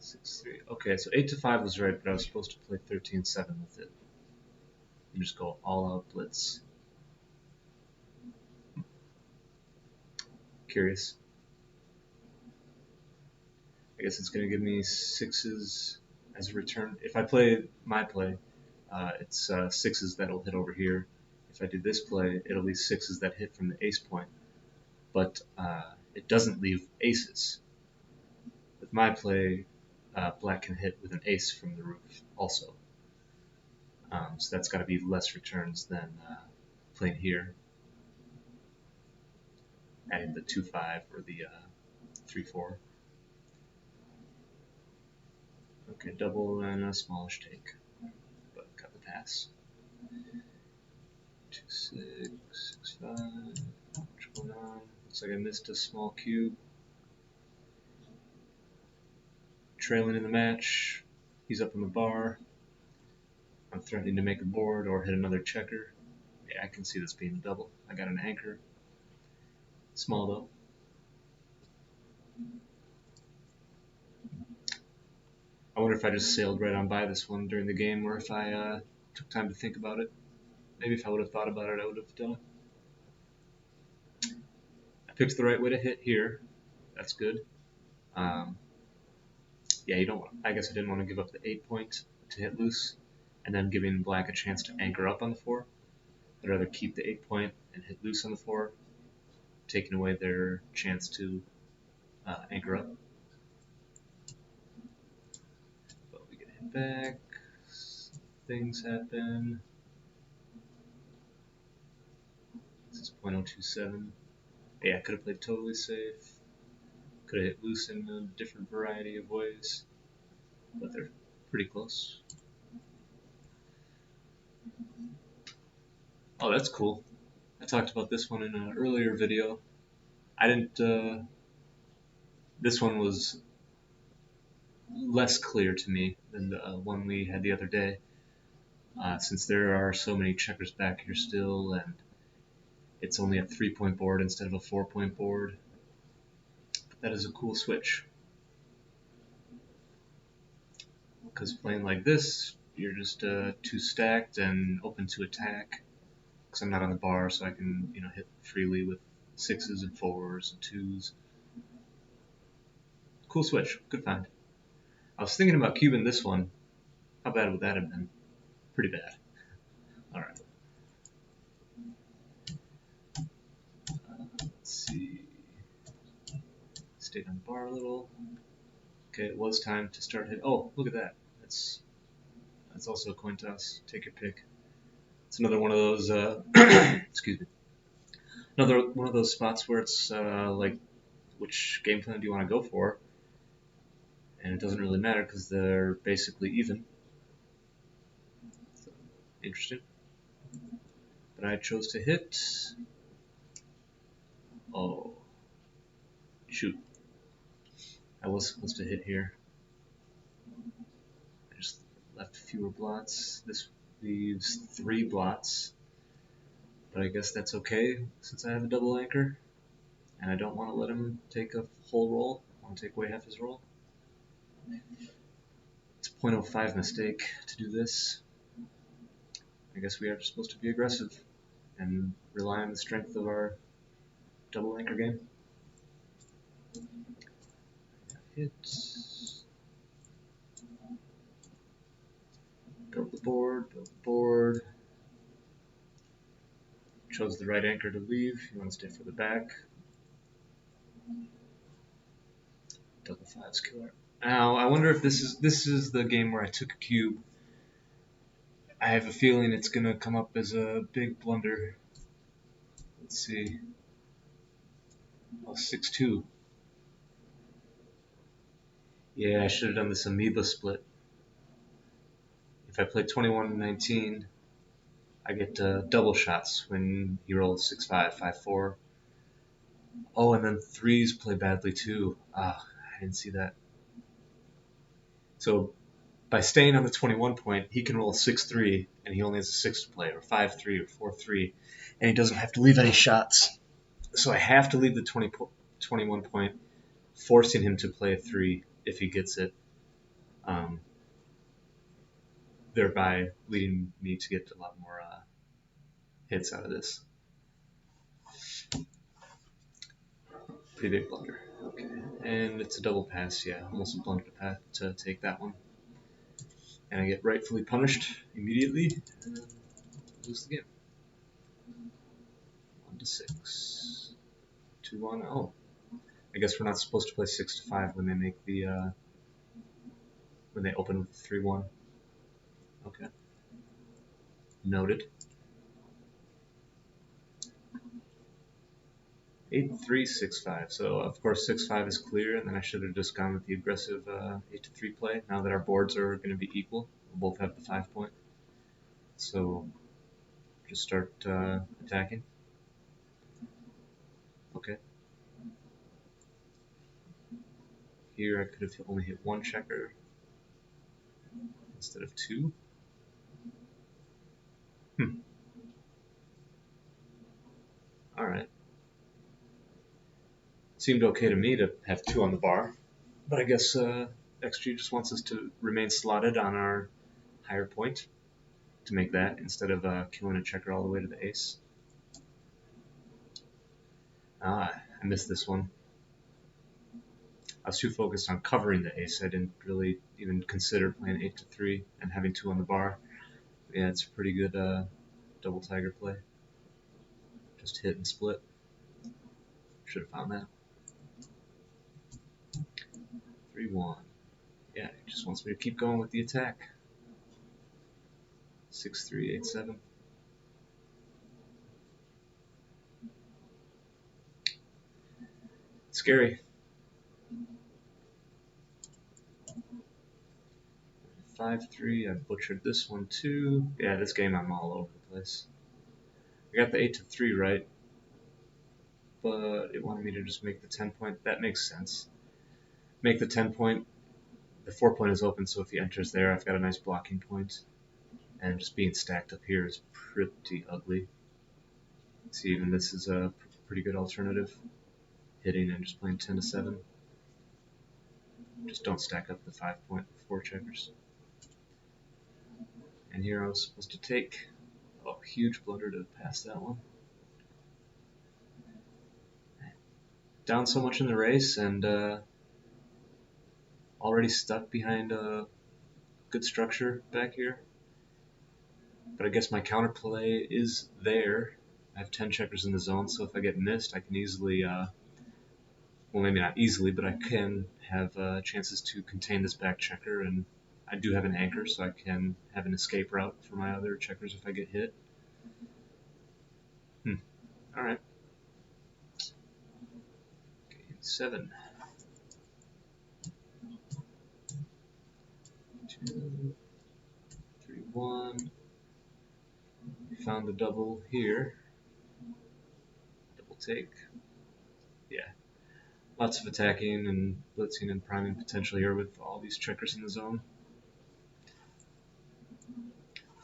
6-3. Okay, so 8-5 was right, but I was supposed to play 13-7 with it. And just go all out blitz. Curious. I guess it's going to give me 6s as a return. If I play my play, it's 6s that'll hit over here. If I do this play, it'll be 6s that hit from the ace point. But it doesn't leave aces. With my play, black can hit with an ace from the roof also. So that's got to be less returns than playing here. Adding the 2-5 or the 3-4. Okay, double and a smallish take. But got the pass. 2-6, 6-5. What's going on? Looks like I missed a small cube. Trailing in the match. He's up on the bar. I'm threatening to make a board or hit another checker. Yeah, I can see this being a double. I got an anchor. Small though. I wonder if I just sailed right on by this one during the game, or if I took time to think about it. Maybe if I would have thought about it, I would have done it. I picked the right way to hit here. That's good. Yeah, you don't. I guess I didn't want to give up the 8-point to hit loose, and then giving black a chance to anchor up on the 4. I'd rather keep the 8-point and hit loose on the 4, taking away their chance to anchor up. But we get hit back. Things happen. This is .027. Yeah, I could have played totally safe. Could have hit loose in a different variety of ways, but they're pretty close. Oh, that's cool. I talked about this one in an earlier video. I didn't. This one was less clear to me than the one we had the other day, since there are so many checkers back here still, and it's only a 3-point board instead of a 4-point board. That is a cool switch. Because playing like this, you're just too stacked and open to attack. Because I'm not on the bar, so I can hit freely with 6s and 4s and 2s. Cool switch. Good find. I was thinking about cubing this one. How bad would that have been? Pretty bad. Alright. Let's see. Stayed on the bar a little. Okay, it was time to start hitting. Oh, look at that. That's also a coin toss. Take your pick. It's another one of those, excuse me. Another one of those spots where it's like, which game plan do you want to go for? And it doesn't really matter because they're basically even. So, interesting. but I chose to hit. Oh, shoot. I was supposed to hit here. I just left fewer blots. This leaves 3 blots, but I guess that's okay since I have a double anchor, and I don't want to let him take a whole roll. I want to take away half his roll. It's a 0.05 mistake to do this. I guess we are supposed to be aggressive and rely on the strength of our double anchor game. Hit. Build the board, build the board. Chose the right anchor to leave. You want to stay for the back. Double fives killer. Now, I wonder if this is the game where I took a cube. I have a feeling it's going to come up as a big blunder. Let's see. Oh, 6-2. Yeah, I should have done this amoeba split. If I play 21-19, I get double shots when he rolls 6-5, 5-4. Oh, and then threes play badly too. Ah, I didn't see that. So by staying on the 21 point, he can roll 6-3, and he only has a 6 to play, or 5-3, or 4-3, and he doesn't have to leave any shots. So I have to leave the 21 point, forcing him to play a 3 if he gets it, thereby leading me to get a lot more hits out of this. Pretty big blunder. Okay, and it's a double pass, yeah, almost a blunder to take that one. And I get rightfully punished immediately and lose the game. 1-6. 2-1. Oh, I guess we're not supposed to play 6-5 when they make the when they open with 3-1. Okay. Noted. 8-3, 6-5. So of course 6-5 is clear, and then I should have just gone with the aggressive 8-3 play. Now that our boards are going to be equal, we'll both have the 5 point. So just start attacking. Okay. Here I could have only hit 1 checker instead of 2. All right. Seemed okay to me to have 2 on the bar, but I guess XG just wants us to remain slotted on our higher point to make that instead of killing a checker all the way to the ace. I missed this one. I was too focused on covering the ace. I didn't really even consider playing 8-3 and having 2 on the bar. Yeah, it's a pretty good double tiger play. Just hit and split. Should have found that. 3-1. Yeah, he just wants me to keep going with the attack. 6-3, 8-7. Scary. 5-3. I butchered this one too. Yeah, this game I'm all over the place. I got the 8-3 right, but it wanted me to just make the 10 point. That makes sense. Make the 10 point. The 4 point is open, so if he enters there, I've got a nice blocking point. And just being stacked up here is pretty ugly. See, even this is a pretty good alternative. Hitting and just playing 10-7. Just don't stack up the 5 point 4 checkers. And here I was supposed to take. Oh, huge blunder to pass that one. Down so much in the race and already stuck behind a good structure back here. But I guess my counterplay is there. I have 10 checkers in the zone, so if I get missed, I can easily, well, maybe not easily, but I can have chances to contain this back checker, and I do have an anchor, so I can have an escape route for my other checkers if I get hit. All right. Game 7. 2, 3, 1. found a double here. Double take. Yeah. Lots of attacking and blitzing and priming potential here with all these checkers in the zone.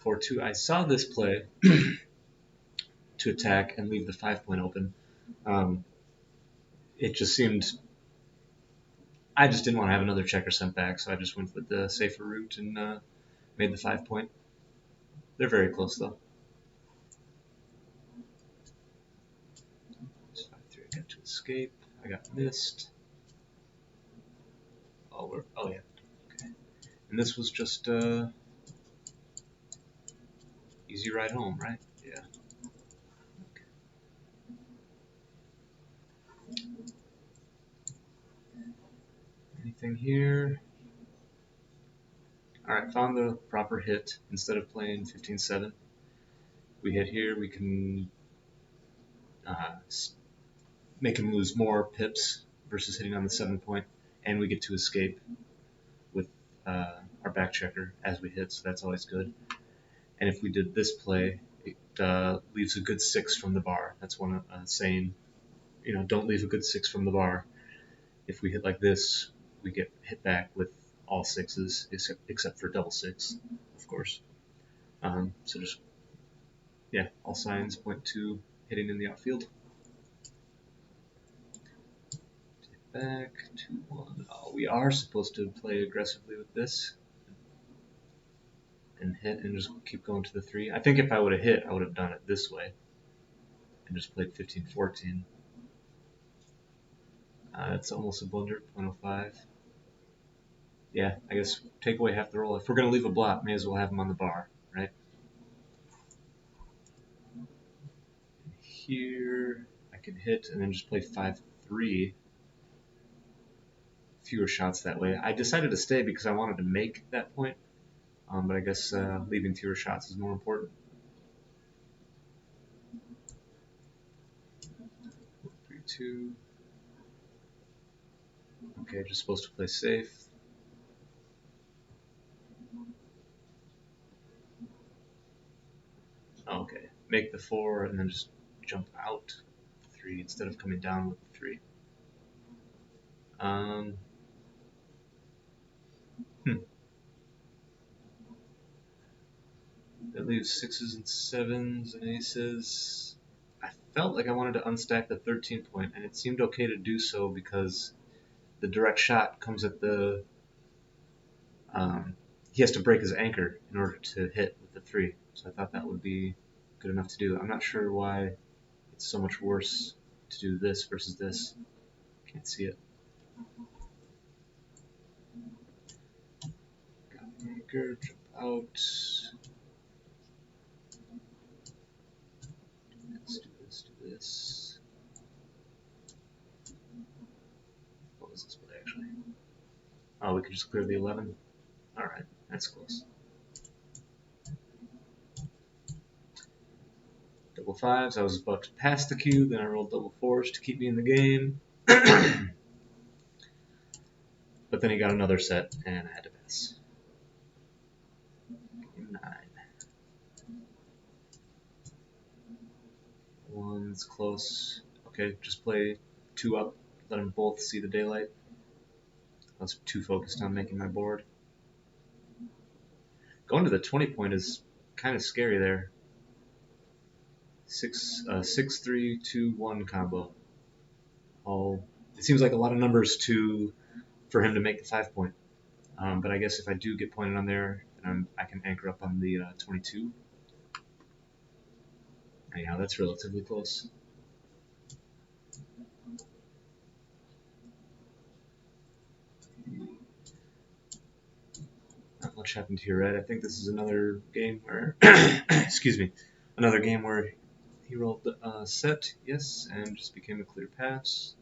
4-2. I saw this play to attack and leave the 5-point open. It just seemed I just didn't want to have another checker sent back, so I just went with the safer route and made the 5-point. They're very close though. 5-3. I got to escape. I got missed. Oh yeah. Okay. And this was just easy ride home, right? Yeah. Okay. Anything here? Alright, found the proper hit. Instead of playing 15-7, we hit here, we can make him lose more pips versus hitting on the 7-point, and we get to escape with our back checker as we hit, so that's always good. And if we did this play, it leaves a good 6 from the bar. That's one saying, don't leave a good 6 from the bar. If we hit like this, we get hit back with all 6s except for double 6, of course. So just, all signs point to hitting in the outfield. Take back, 2-1. Oh, we are supposed to play aggressively with this and hit and just keep going to the 3. I think if I would have hit, I would have done it this way and just played 15-14. It's almost a blunder, 0.05. Yeah, I guess take away half the roll. If we're going to leave a block, may as well have him on the bar, right? Here, I could hit and then just play 5-3. Fewer shots that way. I decided to stay because I wanted to make that point, but I guess leaving fewer shots is more important. 3-2. Okay, just supposed to play safe. Okay, make the 4 and then just jump out 3 instead of coming down with the 3. That leaves 6s and 7s and aces. I felt like I wanted to unstack the 13-point, and it seemed okay to do so because the direct shot comes at the. He has to break his anchor in order to hit with the 3. So I thought that would be good enough to do. I'm not sure why it's so much worse to do this versus this. Can't see it. Got an anchor, jump out. Do this. What was this play actually? Oh, we could just clear the 11. Alright, that's close. Double 5s, I was about to pass the cube, then I rolled double 4s to keep me in the game. But then he got another set, and I had to pass. Game 9. 1's close. Okay, just play 2 up, let them both see the daylight. I was too focused on making my board. Going to the 20-point is kind of scary there. 6-3-2-1 combo. It seems like a lot of numbers for him to make the 5-point. But I guess if I do get pointed on there, then I can anchor up on the 22. Anyhow, that's relatively close. Not much happened here, right? I think this is another game where, excuse me, another game where he rolled a set, yes, and just became a clear pass.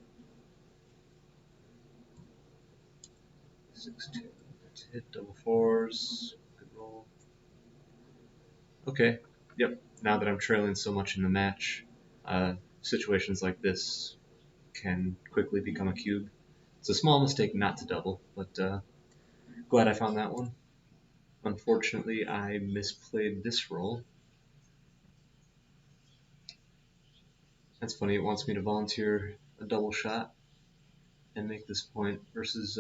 6-2. Let's hit double 4s. Good roll. Okay. Yep. Now that I'm trailing so much in the match, situations like this can quickly become a cube. It's a small mistake not to double, but glad I found that one. Unfortunately, I misplayed this roll. That's funny, it wants me to volunteer a double shot and make this point versus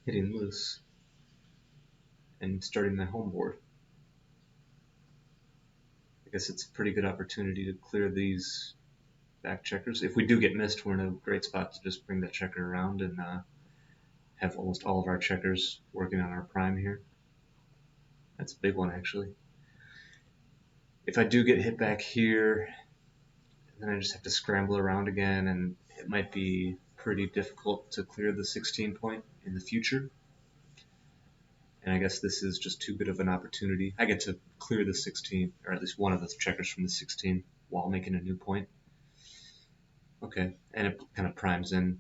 hitting loose and starting my home board. I guess it's a pretty good opportunity to clear these back checkers. If we do get missed, we're in a great spot to just bring that checker around and have almost all of our checkers working on our prime here. That's a big one, actually. If I do get hit back here, then I just have to scramble around again, and it might be pretty difficult to clear the 16 point in the future. And I guess this is just too good of an opportunity. I get to clear the 16, or at least one of the checkers from the 16 while making a new point. Okay, and it kind of primes in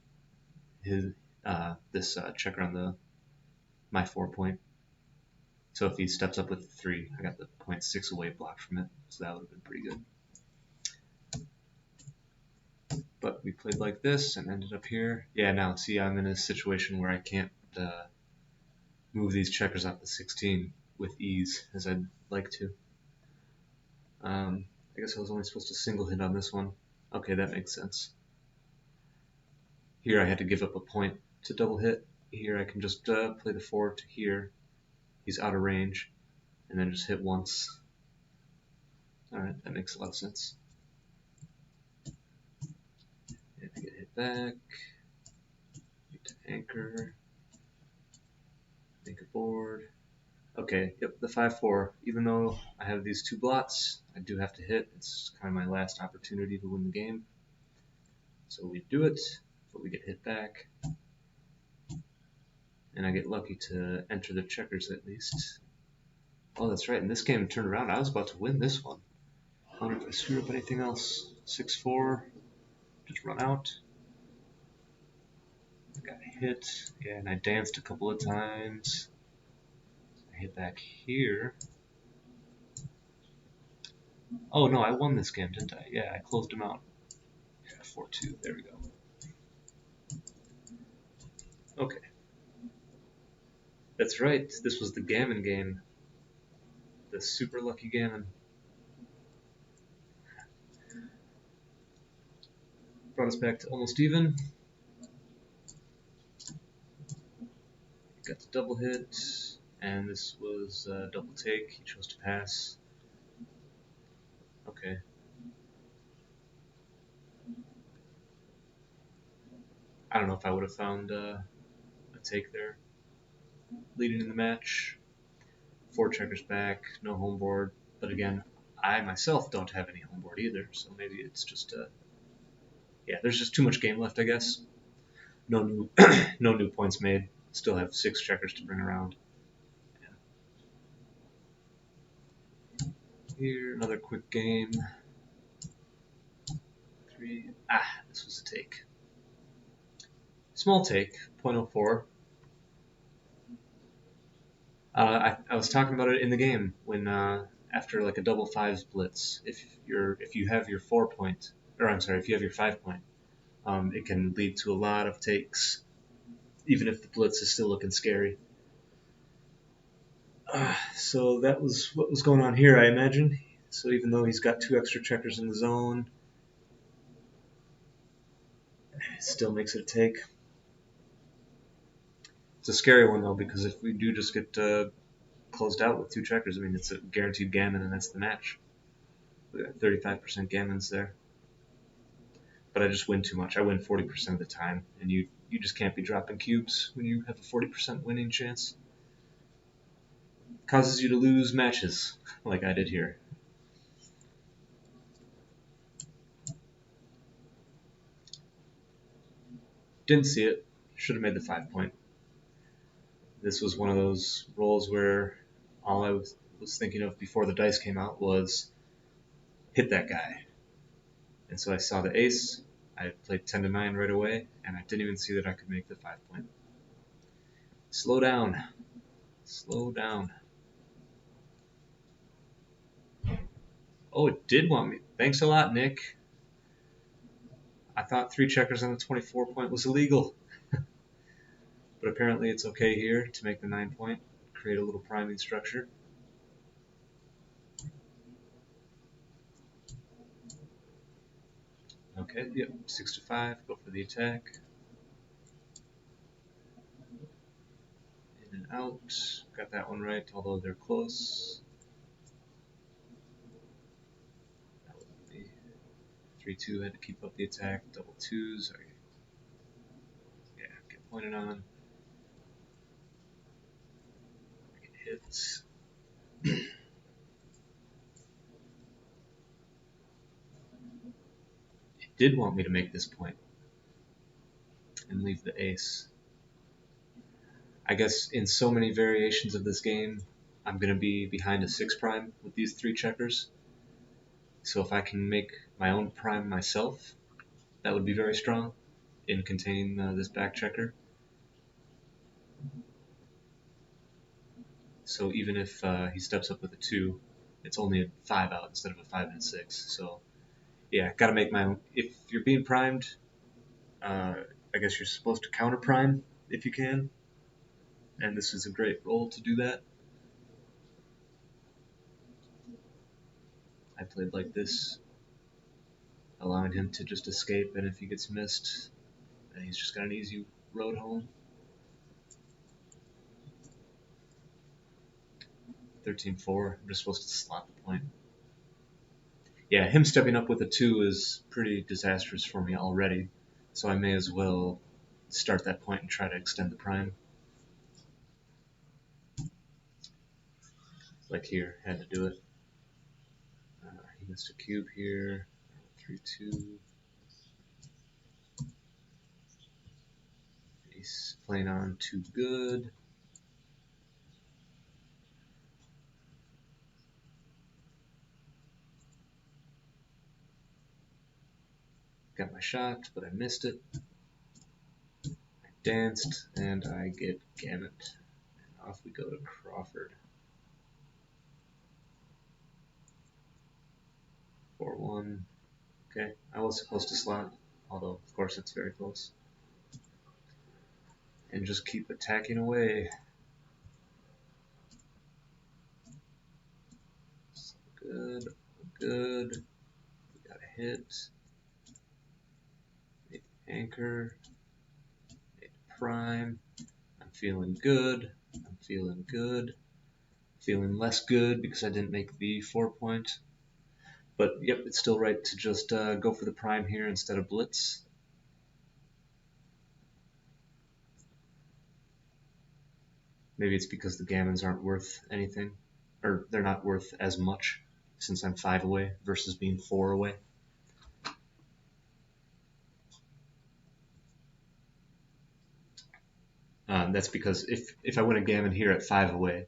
this checker on my 4 point. So if he steps up with 3, I got the 0.6 away blocked from it, so that would have been pretty good. But we played like this and ended up here. Yeah, now see, I'm in a situation where I can't move these checkers off the 16 with ease as I'd like to. I guess I was only supposed to single hit on this one. Okay, that makes sense. Here I had to give up a point to double hit. Here I can just play the 4 to here. He's out of range, and then just hit once. Alright, that makes a lot of sense. And I get hit back. Need to anchor. Make a board. Okay, yep, the 5-4. Even though I have these 2 blots, I do have to hit. It's kind of my last opportunity to win the game. So we do it, but we get hit back. And I get lucky to enter the checkers at least. Oh, that's right, in this game turned around. I was about to win this one. I wonder if I screw up anything else. 6-4, just run out. I got hit, yeah, and I danced a couple of times. I hit back here. Oh no, I won this game, didn't I? Yeah, I closed him out. Yeah, 4-2, there we go. Okay. That's right, this was the gammon game. The super lucky gammon. Brought us back to almost even. Got the double hit, and this was a double take. He chose to pass. Okay. I don't know if I would have found a take there. Leading in the match. 4 checkers back, no home board. But again, I myself don't have any home board either, so maybe it's just yeah, there's just too much game left, I guess. No new no new points made. Still have 6 checkers to bring around. Yeah. Here, another quick game. 3. This was a take. Small take, 0.04. I was talking about it in the game when after like a double 5s blitz, if you have your 4 point, or I'm sorry, if you have your 5 point, it can lead to a lot of takes, even if the blitz is still looking scary. So that was what was going on here, I imagine. So even though he's got 2 extra checkers in the zone, it still makes it a take. It's a scary one though, because if we do just get closed out with 2 checkers, I mean it's a guaranteed gammon, and that's the match. We got 35% gammons there. But I just win too much. I win 40% of the time, and you just can't be dropping cubes when you have a 40% winning chance. Causes you to lose matches, like I did here. Didn't see it. Should have made the 5 point. This was one of those rolls where all I was thinking of before the dice came out was hit that guy. And so I saw the ace. I played 10-9 right away, and I didn't even see that I could make the 5 point. Slow down. Slow down. Oh, it did want me. Thanks a lot, Nick. I thought 3 checkers on the 24 point was illegal. But apparently it's okay here to make the 9 point, create a little priming structure. Okay, yep, 6 to 5, go for the attack. In and out. Got that one right, although they're close. That would be 3-2, had to keep up the attack. Double twos. Yeah, get pointed on. Get hits. It did want me to make this point and leave the ace. I guess in so many variations of this game, I'm going to be behind a 6 prime with these 3 checkers. So if I can make my own prime myself, that would be very strong in containing this back checker. So even if he steps up with a 2, it's only a 5 out instead of a 5 and a 6. So yeah, gotta make my own. If you're being primed, I guess you're supposed to counter prime if you can. And this is a great role to do that. I played like this, allowing him to just escape, and if he gets missed, then he's just got an easy road home. 13-4, I'm just supposed to slot the point. Yeah, him stepping up with a 2 is pretty disastrous for me already, so I may as well start that point and try to extend the prime. Like here, had to do it. He missed a cube here. 3-2. He's playing on too good. Got my shot, but I missed it. I danced, and I get gamut. And off we go to Crawford. 4-1. Okay, I was supposed to slot, although of course it's very close. And just keep attacking away. Good, good. We got a hit. Made anchor. Made prime. I'm feeling good. I'm feeling good. Feeling less good because I didn't make the 4 point. But yep, it's still right to just go for the prime here instead of blitz. Maybe it's because the gammons aren't worth anything, or they're not worth as much since I'm 5 away versus being 4 away. That's because if I win a gammon here at 5 away,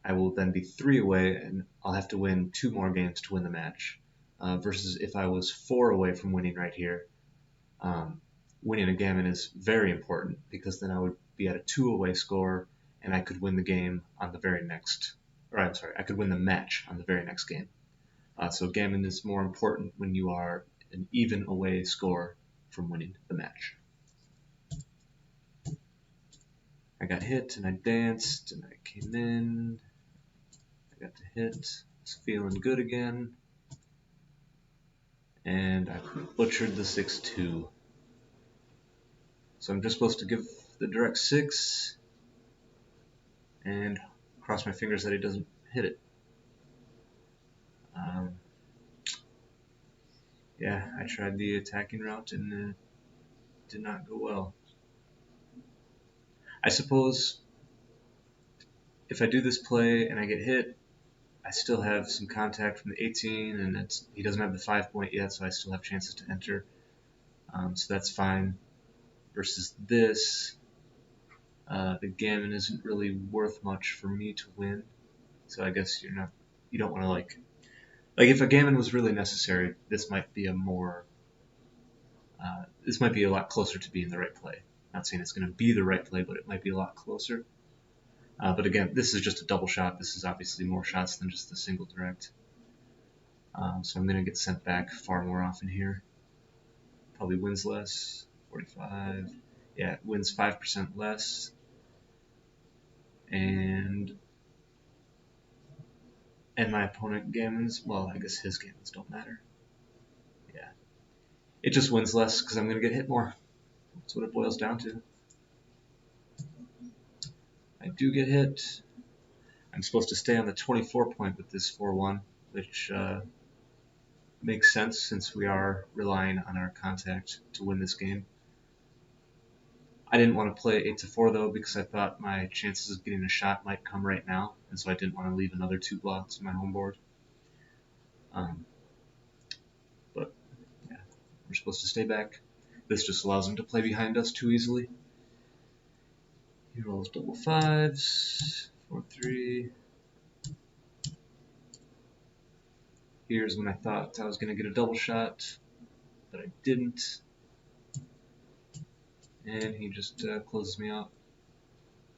I will then be 3 away, and I'll have to win 2 more games to win the match. Versus if I was 4 away from winning right here, winning a gammon is very important because then I would be at a 2 away score, and I could win the game on the very next, or I'm sorry, I could win the match on the very next game. So gammon is more important when you are an even away score from winning the match. I got hit and I danced and I came in. I got the hit. Was feeling good again. And I butchered the 6-2. So I'm just supposed to give the direct 6 and cross my fingers that he doesn't hit it. Yeah, I tried the attacking route and it did not go well. I suppose if I do this play and I get hit, I still have some contact from the 18, and he doesn't have the 5 point yet, so I still have chances to enter. So that's fine. Versus this, the gammon isn't really worth much for me to win. So I guess you don't want to like if a gammon was really necessary, this might be this might be a lot closer to being the right play. Not saying it's going to be the right play, but it might be a lot closer. But again, this is just a double shot. This is obviously more shots than just the single direct. So I'm going to get sent back far more often here. Probably wins less, 45. Yeah, it wins 5% less. And my opponent gammons, well, I guess his gammons don't matter. It just wins less because I'm going to get hit more. That's what it boils down to. I do get hit. I'm supposed to stay on the 24 point with this 4-1, which makes sense since we are relying on our contact to win this game. I didn't want to play 8-4 though because I thought my chances of getting a shot might come right now, and so I didn't want to leave another 2 blocks in my home board. But yeah, we're supposed to stay back. This just allows him to play behind us too easily. He rolls double 5s, 4-3. Here's when I thought I was going to get a double shot, but I didn't. And he just closes me out.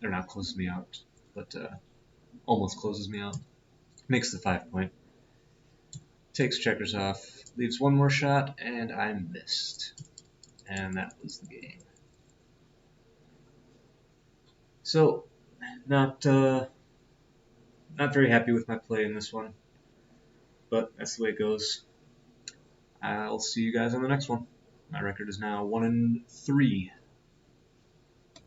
Or not closes me out, but almost closes me out. Makes the 5 point. Takes checkers off, leaves one more shot, and I missed. And that was the game. So, not very happy with my play in this one, but that's the way it goes. I'll see you guys on the next one. My record is now 1-3.